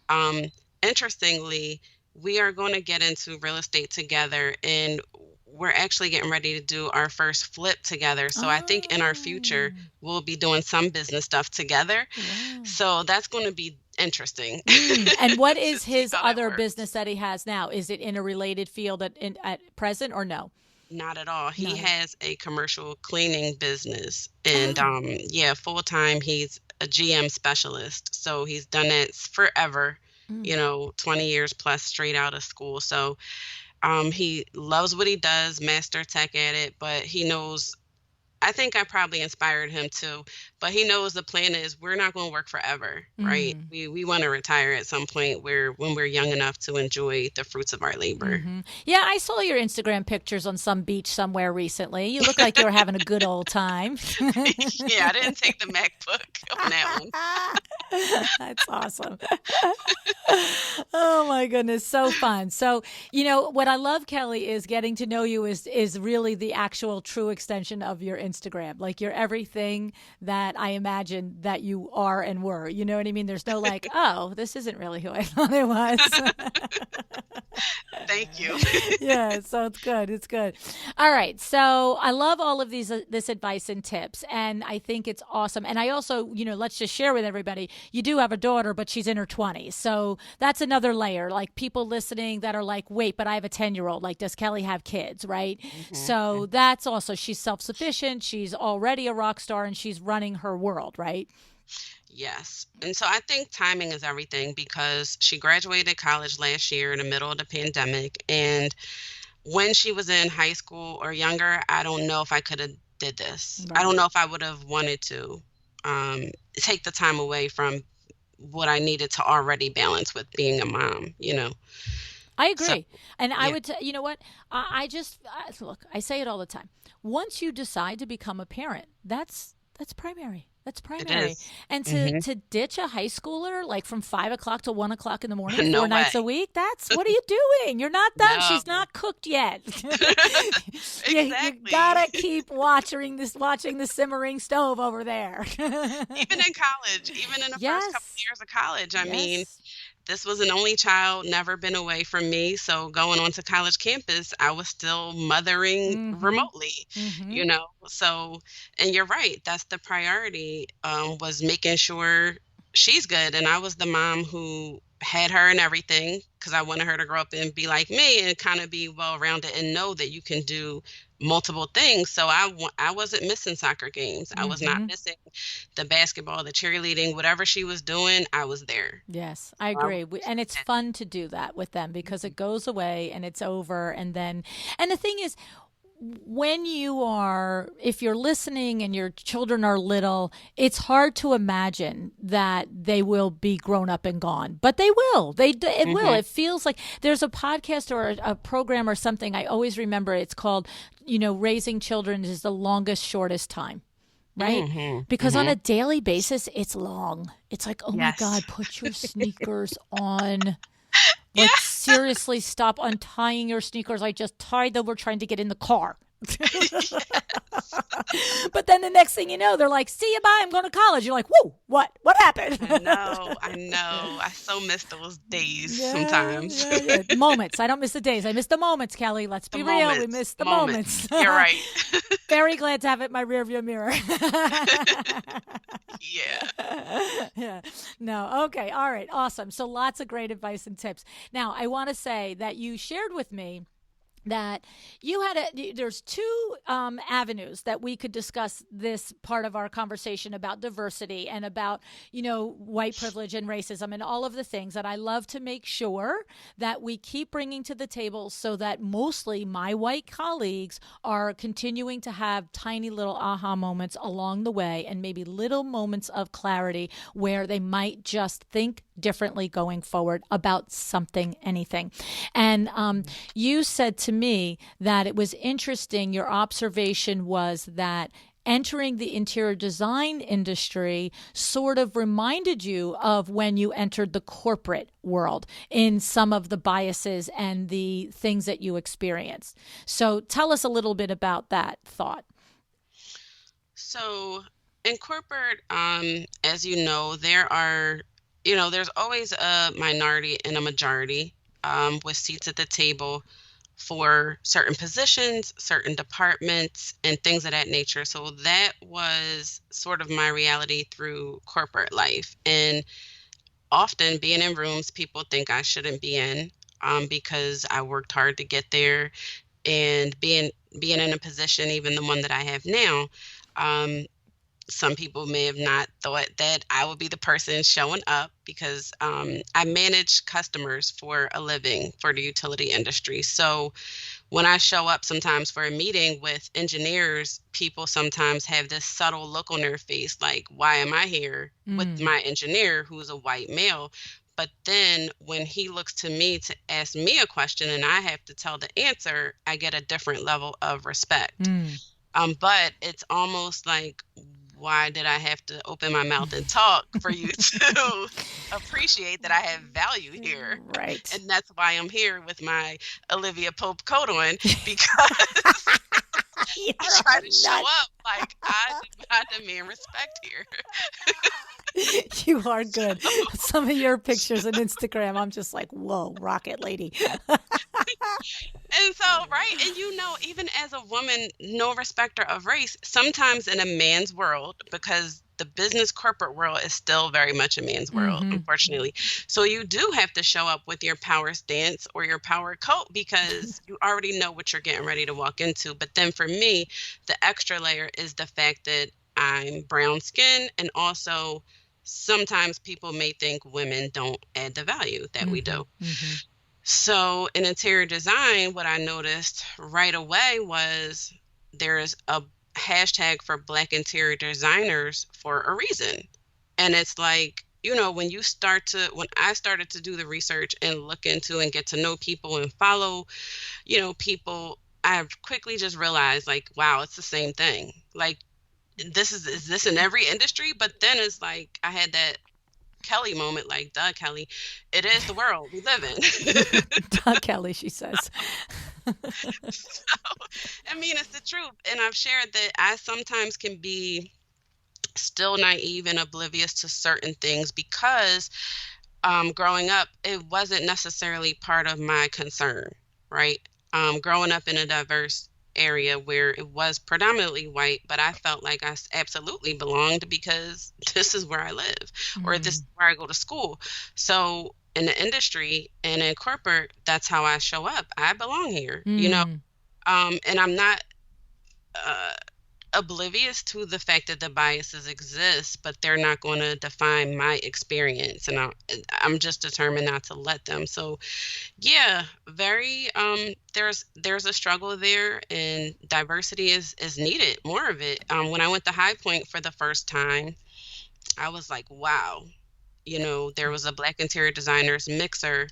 um, interestingly, we are going to get into real estate together and we're actually getting ready to do our first flip together. So I think in our future, Oh, we'll be doing some business stuff together. wow. So that's going to be interesting And what to is see his how that other works. business that he has now? Is it in a related field at present or no? Not at all. He Not at has a commercial cleaning business and Oh. yeah, full time he's a GM specialist. So he's done it forever, Mm. 20 years plus straight out of school. So he loves what he does, master tech at it, but he knows I think I probably inspired him too, but he knows the plan is we're not gonna work forever, right? Mm. We wanna retire at some point where when we're young enough to enjoy the fruits of our labor. Yeah, I saw your Instagram pictures on some beach somewhere recently. You look like you were having a good old time. Yeah, I didn't take the MacBook on that one. That's awesome. Oh my goodness, so fun. So, what I love, Kelly, is getting to know you is really the actual true extension of your Instagram. Like, you're everything that I imagined that you are and were. You know what I mean? There's no like, oh, this isn't really who I thought it was. Thank you. Yeah, so it's good. It's good. All right. So I love all of this advice and tips, and I think it's awesome. And I also, let's just share with everybody. You do have a daughter, but she's in her 20s, so that's another layer. Like, people listening that are like, wait, but I have a 10-year-old. Like, does Kelly have kids? Right. Mhm, So mhm. that's also, she's self sufficient. She's already a rock star, and she's running her world. Right. Yes. And so I think timing is everything because she graduated college last year in the middle of the pandemic. And when she was in high school or younger, I don't know if I could have did this. I don't Right. know if I would have wanted to take the time away from what I needed to already balance with being a mom, I So, agree. And I yeah, would, you know what? Look, I say it all the time. Once you decide to become a parent, that's primary. That's it primary. is. And Hmm. to ditch a high schooler like from 5 o'clock to 1 o'clock in the morning, No four way. nights a week, that's what are you doing? You're not done. No. She's not cooked yet. You Exactly. gotta keep watching the simmering stove over there. Even in college, even in the first couple Yes. years of college, I mean, Yes. this was an only child, never been away from me, so going onto college campus, I was still mothering Mm-hmm. remotely, Mm-hmm. so and you're right, that's the priority, was making sure she's good, and I was the mom who had her and everything because I wanted her to grow up and be like me and kinda be well-rounded and know that you can do multiple things, so I wasn't missing soccer games, I was not Mm-hmm. missing the basketball, the cheerleading, whatever she was doing, I was there. Yes, I I agree. And it's fun to do that with them because it goes away and it's over. And the thing is, if you're listening and your children are little, it's hard to imagine that they will be grown up and gone, but they will. It will. Mhm, It feels like there's a podcast or a program or something. I always remember it's called, Raising Children is the longest, shortest time, right? mhm, Because on a mhm. daily basis, it's long. It's like, oh my Yes. God, put your sneakers on. Yeah. Like, seriously, stop untying your sneakers. I just tied them. We're trying to get in the car. Yes. But then the next thing you know, they're like, see you, bye. I'm going to college. You're like, whoa, what? What happened? I know, I know. I so miss those days Yeah, sometimes. yeah, yeah. Moments. I don't miss the days. I miss the moments, Kelly. Let's The be real. We moments, miss the the moments. moments. You're right. Very glad to have it in my rearview mirror. Yeah. Yeah. No. Okay. All right. Awesome. So lots of great advice and tips. Now, I want to say that you shared with me that there's two avenues that we could discuss this part of our conversation about diversity and about white privilege and racism and all of the things that I love to make sure that we keep bringing to the table so that mostly my white colleagues are continuing to have tiny little aha moments along the way and maybe little moments of clarity where they might just think differently going forward about something, anything. And you said to me that it was interesting. Your observation was that entering the interior design industry sort of reminded you of when you entered the corporate world in some of the biases and the things that you experienced. So tell us a little bit about that thought. So in corporate, as you know, there's always a minority and a majority with seats at the table for certain positions, certain departments, and things of that nature. So that was sort of my reality through corporate life. And often being in rooms people think I shouldn't be in because I worked hard to get there. And being in a position, even the one that I have now, um, some people may have not thought that I would be the person showing up because I manage customers for a living for the utility industry. So when I show up sometimes for a meeting with engineers, people sometimes have this subtle look on their face like, why am I here with Mm, my engineer who's a white male? But then when he looks to me to ask me a question and I have to tell the answer, I get a different level of respect. mm. But it's almost like, why did I have to open my mouth and talk for you to appreciate that I have value here? Right. And that's why I'm here with my Olivia Pope coat on because I You're try a to show nut. up like I demand respect here. You are good. So, Some of your pictures on Instagram, I'm just like, whoa, rocket lady. and so, right, and even as a woman, no respecter of race, sometimes in a man's world, because the business corporate world is still very much a man's world, Mm-hmm. unfortunately. So you do have to show up with your power stance or your power coat because you already know what you're getting ready to walk into. But then for me, the extra layer is the fact that I'm brown skin, and also sometimes people may think women don't add the value that we Mm-hmm. do. Mm-hmm. So in interior design, what I noticed right away was there's a hashtag for Black interior designers for a reason. And it's like when I started to do the research and look into and get to know people and follow, people, I quickly just realized, like, wow, it's the same thing. Like, is this in every industry? But then it's like I had that Kelly moment, like, duh, Kelly, it is the world we live in. Doug Kelly, she says. So, I mean, it's the truth. And I've shared that I sometimes can be still naive and oblivious to certain things because growing up, it wasn't necessarily part of my concern, right? Growing up in a diverse area where it was predominantly white, but I felt like absolutely belonged because this is where I live or this is Mm, where I go to school. So in the industry and in corporate, that's how I show up. I belong here. mm, And I'm not uh, oblivious to the fact that the biases exist, but they're not going to define my experience, and I'm just determined not to let them. So yeah, very there's a struggle there, and diversity is needed, more of it. When I went to High Point for the first time, I was like, wow. There was a Black interior designers mixer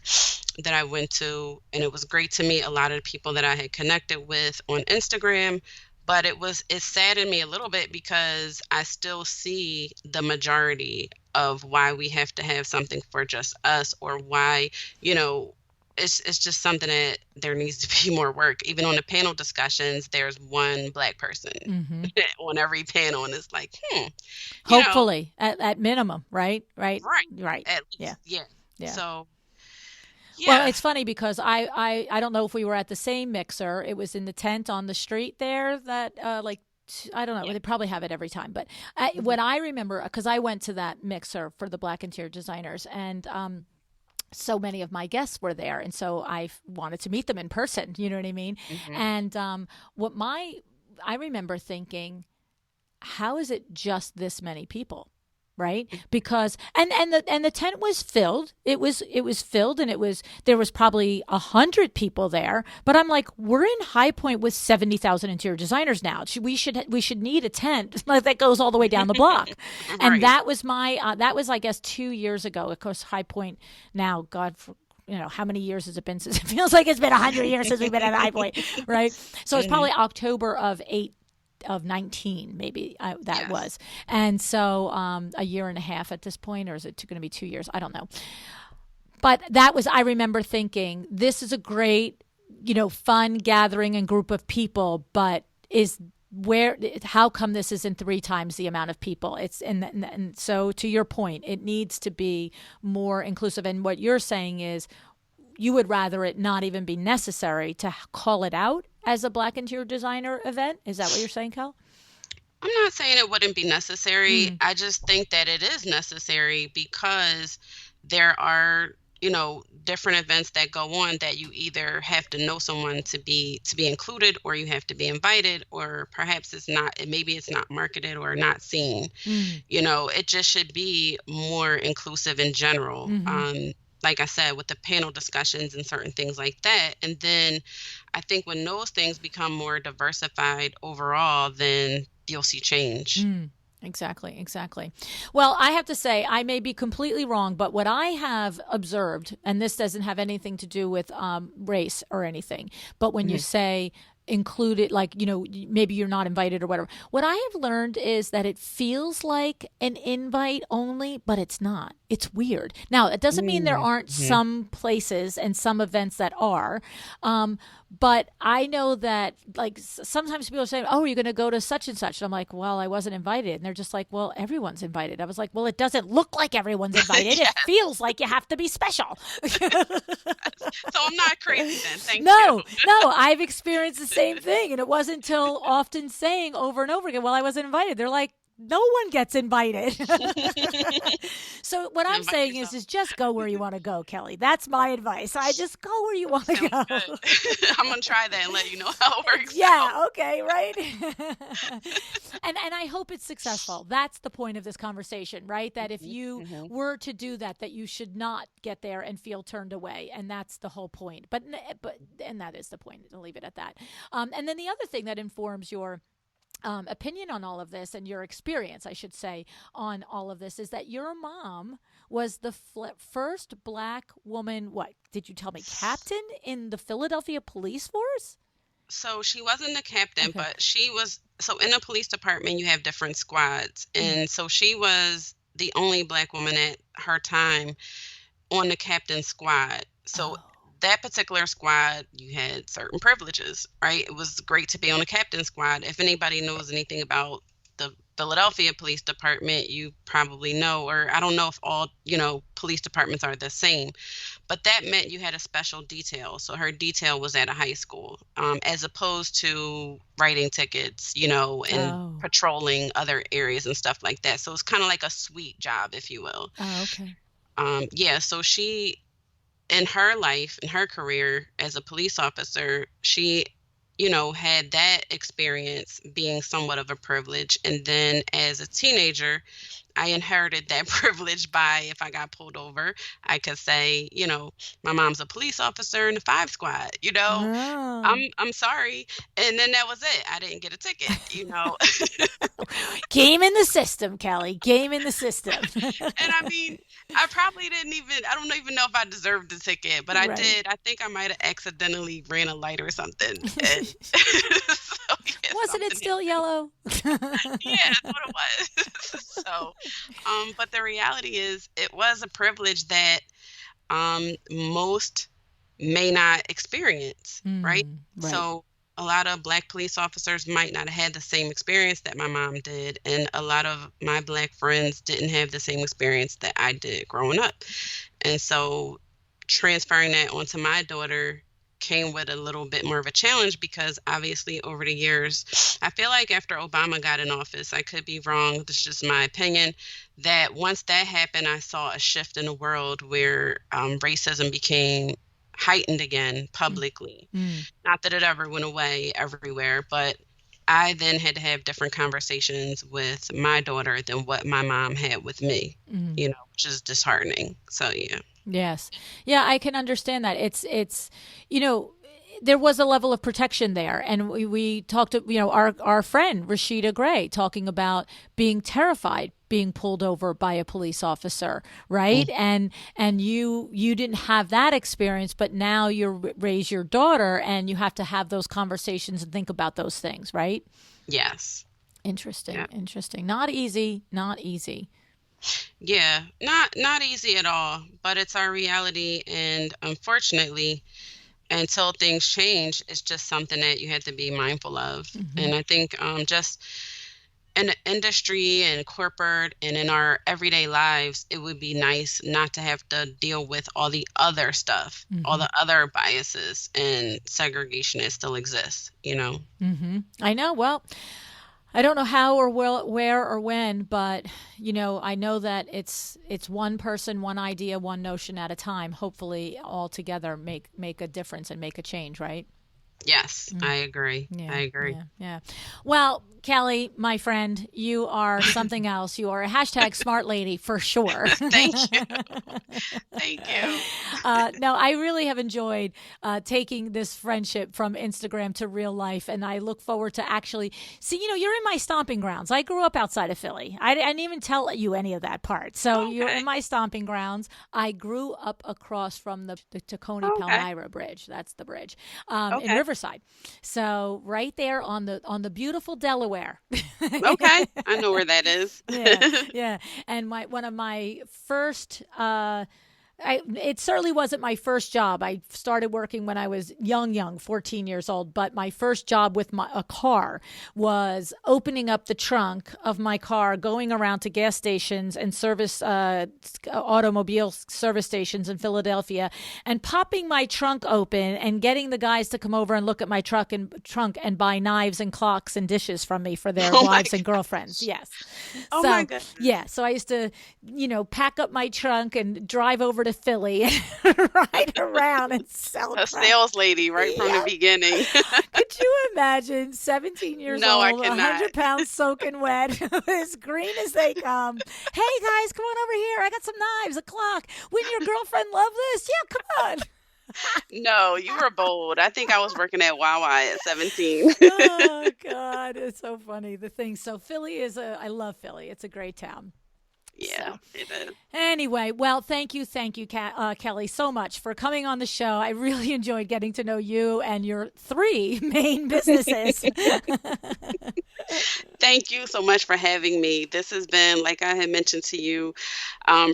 that I went to, and it was great to meet a lot of the people that I had connected with on Instagram. But it saddened me a little bit because I still see the majority of why we have to have something for just us, or why, you know, it's just something that there needs to be more work. Even on the panel discussions, there's one Black person hmm on every panel, and it's like, you know, Hopefully, at minimum, right? Right? right, Right. at Yeah. least, yeah. Yeah. So Well, yeah, it's funny because I don't know if we were at the same mixer. It was in the tent on the street there that I don't know. yeah. They probably have it every time, but Mhm. what I remember, because I went to that mixer for the Black interior designers, and so many of my guests were there, and so I wanted to meet them in person. You know what I mean? Mhm. And what my I remember thinking, how is it just this many people, right? Because and the tent was filled. It was filled, and there was probably 100 people there. But I'm like, we're in High Point with 70,000 interior designers now. We should need a tent that goes all the way down the block. And Right. that was, I guess, 2 years ago. Of course, High Point now, God, for how many years has it been since? It feels like it's been 100 years since we've been at High Point, right? So it's Mhm. probably October of 19, maybe that Yes. was. And so a year and a half at this point, or is it going to be 2 years? I don't know. But I remember thinking, this is a great, fun gathering and group of people, but how come this isn't 3 times the amount of people? And so to your point, it needs to be more inclusive. And what you're saying is you would rather it not even be necessary to call it out as a Black interior designer event. Is that what you're saying, Cal? I'm not saying it wouldn't be necessary. Mm, I just think that it is necessary because there are, different events that go on that you either have to know someone to be included, or you have to be invited, or perhaps maybe it's not marketed or not seen. mm, It just should be more inclusive in general. mm-hmm. Like I said, with the panel discussions and certain things like that. And then I think when those things become more diversified overall, then you'll see change. Mm, exactly, exactly. Well, I have to say, I may be completely wrong, but what I have observed, and this doesn't have anything to do with race or anything, but when you Mhm. say included, like, maybe you're not invited or whatever, what I have learned is that it feels like an invite only, but it's not. It's weird. Now, it doesn't mean there aren't Mhm. some places and some events that are. But I know that, like, sometimes people are saying, "Oh, you're going to go to such and such." And I'm like, "Well, I wasn't invited." And they're just like, "Well, everyone's invited." I was like, "Well, it doesn't look like everyone's invited. It Yes. feels like you have to be special." So I'm not crazy then. Thank you. No, no, I've experienced the same thing. And it wasn't until often saying over and over again, "Well, I wasn't invited." They're like, no one gets invited. So what I'm Invite saying yourself. is just go where you want to go, Kelly. That's my advice. I just go where you want to Sounds go. good. I'm gonna try that and let you know how it works out. Yeah, okay, right? And I hope it's successful. That's the point of this conversation, right? That if Mhm. you Mhm. were to do that, that you should not get there and feel turned away, and that's the whole point. But and that is the point. I'll leave it at that. And then the other thing that informs your opinion on all of this and your experience, I should say, on all of this is that your mom was the first black woman, what did you tell me, captain in the Philadelphia police force? So she wasn't a captain, Okay. but she was so in a police department, you have different squads. Mm. And so she was the only black woman at her time on the captain's squad. So Oh. that particular squad, you had certain privileges, right? It was great to be on the captain's squad. If anybody knows anything about the Philadelphia Police Department, you probably know, or I don't know if all, police departments are the same, but that meant you had a special detail. So her detail was at a high school, as opposed to writing tickets, and Oh. patrolling other areas and stuff like that. So it's kind of like a sweet job, if you will. Oh, okay. Yeah, so she, in her life, in her career as a police officer, she, had that experience being somewhat of a privilege. And then as a teenager, I inherited that privilege by if I got pulled over, I could say, my mom's a police officer in the five squad, Oh. I'm sorry. And then that was it. I didn't get a ticket. Game in the system, Kelly. Game in the system. And I mean, I don't even know if I deserved the ticket, but I Right. did. I think I might have accidentally ran a light or something. And so, yeah, Wasn't it something still happened. yellow? Yeah, that's what it was. So, but the reality is it was a privilege that most may not experience, right? Mm, right. So a lot of black police officers might not have had the same experience that my mom did, and a lot of my black friends didn't have the same experience that I did growing up. And so transferring that onto my daughter came with a little bit more of a challenge because obviously over the years, I feel like after Obama got in office, I could be wrong, this is just my opinion, that once that happened, I saw a shift in the world where racism became heightened again Mm, publicly. mm, Not that it ever went away everywhere, but I then had to have different conversations with my daughter than what my mom had with me, mm. which is disheartening. So, yeah. Yes. Yeah, I can understand that. It's you know, there was a level of protection there. And we talked to, our friend Rashida Gray talking about being terrified being pulled over by a police officer, right? And you didn't have that experience, but now you raise your daughter and you have to have those conversations and think about those things, right? Yes. Interesting, Yeah. interesting. Not easy, not easy. Yeah. Not easy at all, but it's our reality, and unfortunately, until things change, it's just something that you have to be mindful of. Hmm. And I think just in the industry and corporate and in our everyday lives, it would be nice not to have to deal with all the other stuff, all Hmm. the other biases and segregation that still exists. Hmm. I know. Well, I don't know how or where or when, but I know that it's one person, one idea, one notion at a time. Hopefully, all together make a difference and make a change, right? Yes, I agree. I Yeah, agree. yeah, yeah. Well, Kelly, my friend, you are something else. You are a hashtag smart lady for sure. Thank you. Thank you. No, I really have enjoyed taking this friendship from Instagram to real life, and I look forward to actually see. You're in my stomping grounds. I grew up outside of Philly. I didn't even tell you any of that part. So you're Okay. in my stomping grounds. I grew up across from the Tacony Okay. Palmyra Bridge. That's the bridge in Okay. Riverside. So right there on the beautiful Delaware. Okay. I know where that is. Yeah, yeah. And one of my first it certainly wasn't my first job. I started working when I was young, 14 years old. But my first job with a car was opening up the trunk of my car, going around to gas stations and service automobile service stations in Philadelphia, and popping my trunk open and getting the guys to come over and look at my trunk and buy knives and clocks and dishes from me for their Oh my wives and girlfriends. gosh. Yes. Oh my So goodness. yeah, so I used to, pack up my trunk and drive over to Philly and ride around and sell A crack. sales lady right from the Yeah. beginning. Could you imagine 17 years No, I old, cannot. 100 pounds soaking wet, as green as they come? Hey guys, come on over here. I got some knives, a clock. Wouldn't your girlfriend love this? Yeah, come on. No, you were bold. I think I was working at Wawa at 17. Oh God, it's so funny. The thing. So Philly is I love Philly. It's a great town. Yeah, So it is. anyway, well, thank you, Kelly, so much for coming on the show. I really enjoyed getting to know you and your three main businesses. Thank you so much for having me. This has been, like I had mentioned to you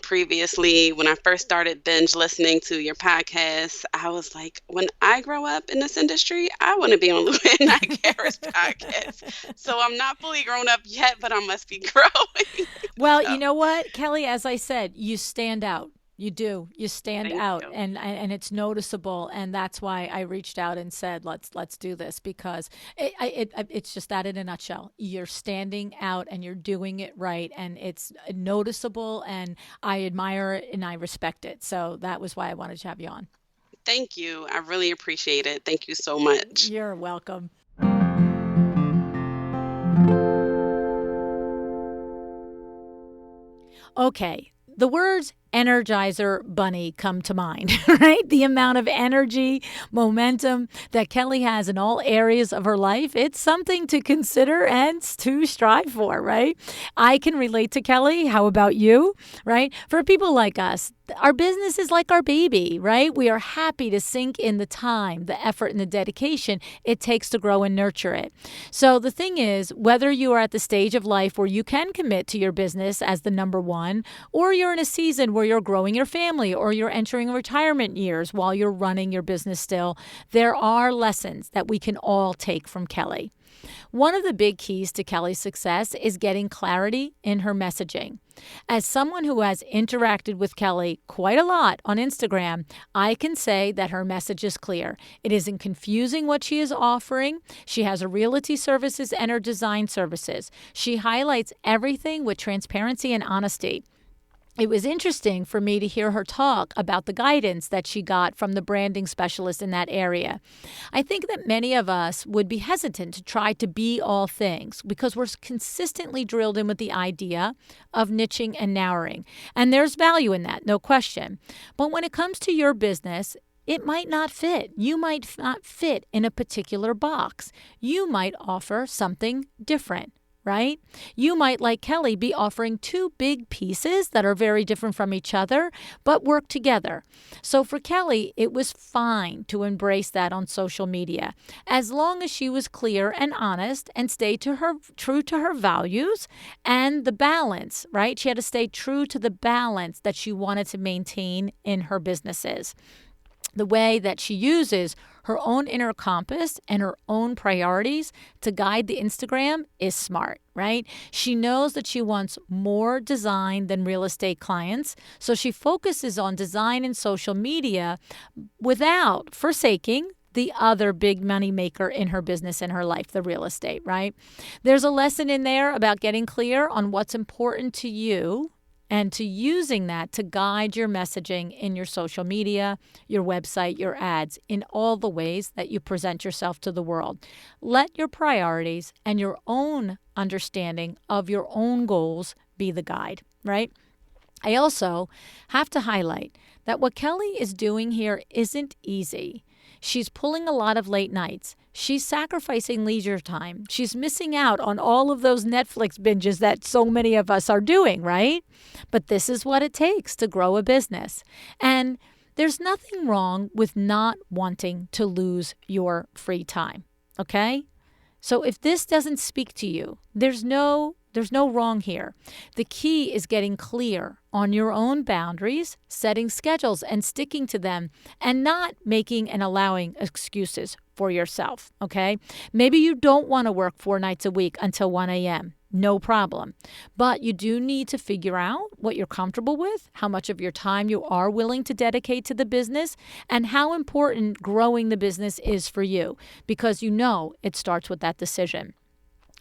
previously, when I first started binge listening to your podcast, I was like, when I grow up in this industry, I want to be on Lou and Kara's podcast. So I'm not fully grown up yet, but I must be growing. Well, So you know what, Kelly? As I said, you stand out. You do. You stand thank out, you. and it's noticeable, and that's why I reached out and said, let's do this because it's just that in a nutshell. You're standing out, and you're doing it right, and it's noticeable, and I admire it and I respect it. So that was why I wanted to have you on. Thank you. I really appreciate it. Thank you so much. You're welcome. Okay, the words Energizer Bunny come to mind, right? The amount of energy, momentum that Kelly has in all areas of her life, it's something to consider and to strive for, right? I can relate to Kelly. How about you, right? For people like us, our business is like our baby, right? We are happy to sink in the time, the effort, and the dedication it takes to grow and nurture it. So the thing is, whether you are at the stage of life where you can commit to your business as the number one, or you're in a season where you're growing your family, or you're entering retirement years while you're running your business still, there are lessons that we can all take from Kelly. One of the big keys to Kelly's success is getting clarity in her messaging. As someone who has interacted with Kelly quite a lot on Instagram, I can say that her message is clear. It isn't confusing what she is offering. She has her realty services and her design services. She highlights everything with transparency and honesty. It was interesting for me to hear her talk about the guidance that she got from the branding specialist in that area. I think that many of us would be hesitant to try to be all things because we're consistently drilled in with the idea of niching and narrowing. And there's value in that, no question. But when it comes to your business, it might not fit. You might not fit in a particular box. You might offer something different, right? You might, like Kelly, be offering two big pieces that are very different from each other, but work together. So for Kelly, it was fine to embrace that on social media, as long as she was clear and honest and stayed true to her values and the balance, right? She had to stay true to the balance that she wanted to maintain in her businesses. The way that she uses her own inner compass and her own priorities to guide the Instagram is smart, right? She knows that she wants more design than real estate clients, so she focuses on design and social media without forsaking the other big money maker in her business and her life, the real estate, right? There's a lesson in there about getting clear on what's important to you and to using that to guide your messaging in your social media, your website, your ads, in all the ways that you present yourself to the world. Let your priorities and your own understanding of your own goals be the guide, right? I also have to highlight that what Kelly is doing here isn't easy. She's pulling a lot of late nights. She's sacrificing leisure time. She's missing out on all of those Netflix binges that so many of us are doing, right? But this is what it takes to grow a business. And there's nothing wrong with not wanting to lose your free time, okay? So if this doesn't speak to you, there's no wrong here. The key is getting clear on your own boundaries, setting schedules and sticking to them, and not making and allowing excuses for yourself, okay? Maybe you don't want to work 4 nights a week until 1 a.m. No problem. But you do need to figure out what you're comfortable with, how much of your time you are willing to dedicate to the business, and how important growing the business is for you, because you know it starts with that decision.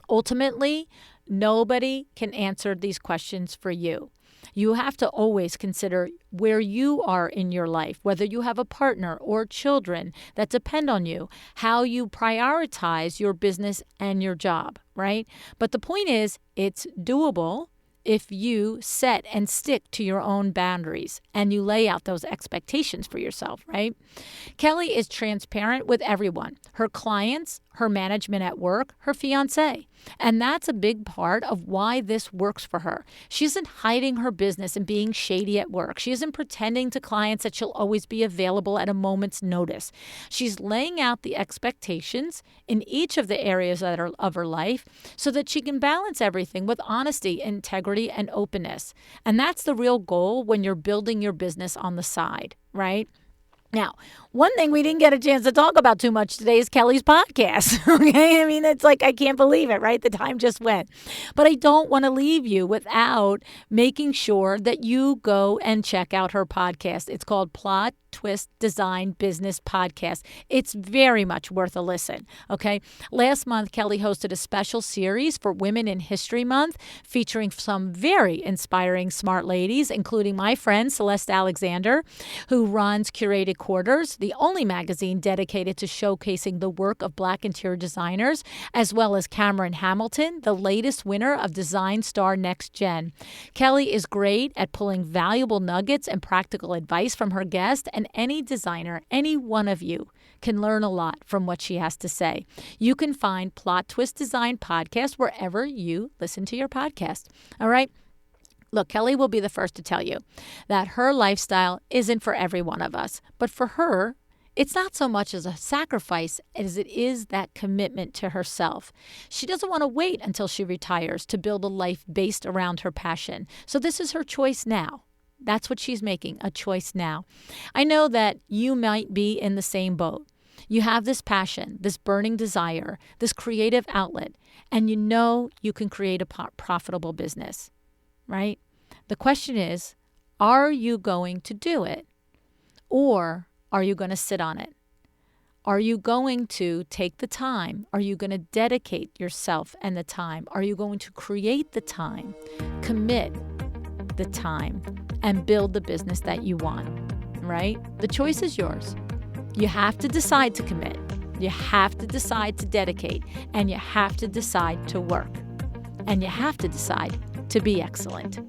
Ultimately, nobody can answer these questions for you. You have to always consider where you are in your life, whether you have a partner or children that depend on you, how you prioritize your business and your job, right? But the point is, it's doable, if you set and stick to your own boundaries and you lay out those expectations for yourself, right? Kelly is transparent with everyone, her clients, her management at work, her fiance. And that's a big part of why this works for her. She isn't hiding her business and being shady at work. She isn't pretending to clients that she'll always be available at a moment's notice. She's laying out the expectations in each of the areas that are of her life so that she can balance everything with honesty, integrity, and openness. And that's the real goal when you're building your business on the side, right? Now, one thing we didn't get a chance to talk about too much today is Kelly's podcast. Okay. I mean, it's like, I can't believe it, right? The time just went. But I don't want to leave you without making sure that you go and check out her podcast. It's called Plot Twist Design Business Podcast. It's very much worth a listen. Okay. Last month, Kelly hosted a special series for Women in History Month featuring some very inspiring smart ladies, including my friend Celeste Alexander, who runs Curated Quarters, the only magazine dedicated to showcasing the work of Black interior designers, as well as Cameron Hamilton, the latest winner of Design Star Next Gen. Kelly is great at pulling valuable nuggets and practical advice from her guest, and any designer, any one of you, can learn a lot from what she has to say. You can find Plot Twist Design Podcast wherever you listen to your podcast. All right? Look, Kelly will be the first to tell you that her lifestyle isn't for every one of us, but for her, it's not so much as a sacrifice as it is that commitment to herself. She doesn't want to wait until she retires to build a life based around her passion. So this is her choice now. That's what she's making, a choice now. I know that you might be in the same boat. You have this passion, this burning desire, this creative outlet, and you know you can create a profitable business, right? The question is, are you going to do it? Or are you going to sit on it? Are you going to take the time? Are you going to dedicate yourself and the time? Are you going to create the time, commit the time, and build the business that you want, right? The choice is yours. You have to decide to commit. You have to decide to dedicate, and you have to decide to work, and you have to decide to be excellent.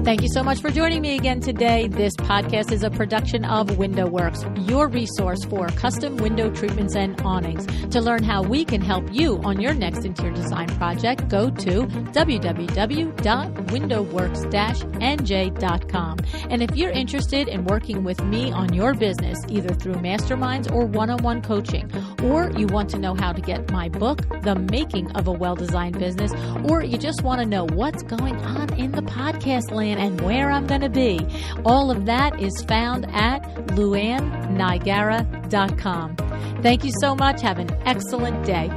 Thank you so much for joining me again today. This podcast is a production of WindowWorks, your resource for custom window treatments and awnings. To learn how we can help you on your next interior design project, go to www.windowworks-nj.com. And if you're interested in working with me on your business, either through masterminds or one-on-one coaching, or you want to know how to get my book, The Making of a Well-Designed Business, or you just want to know what's going on in the podcast land and where I'm going to be, all of that is found at luannigara.com. Thank you so much. Have an excellent day.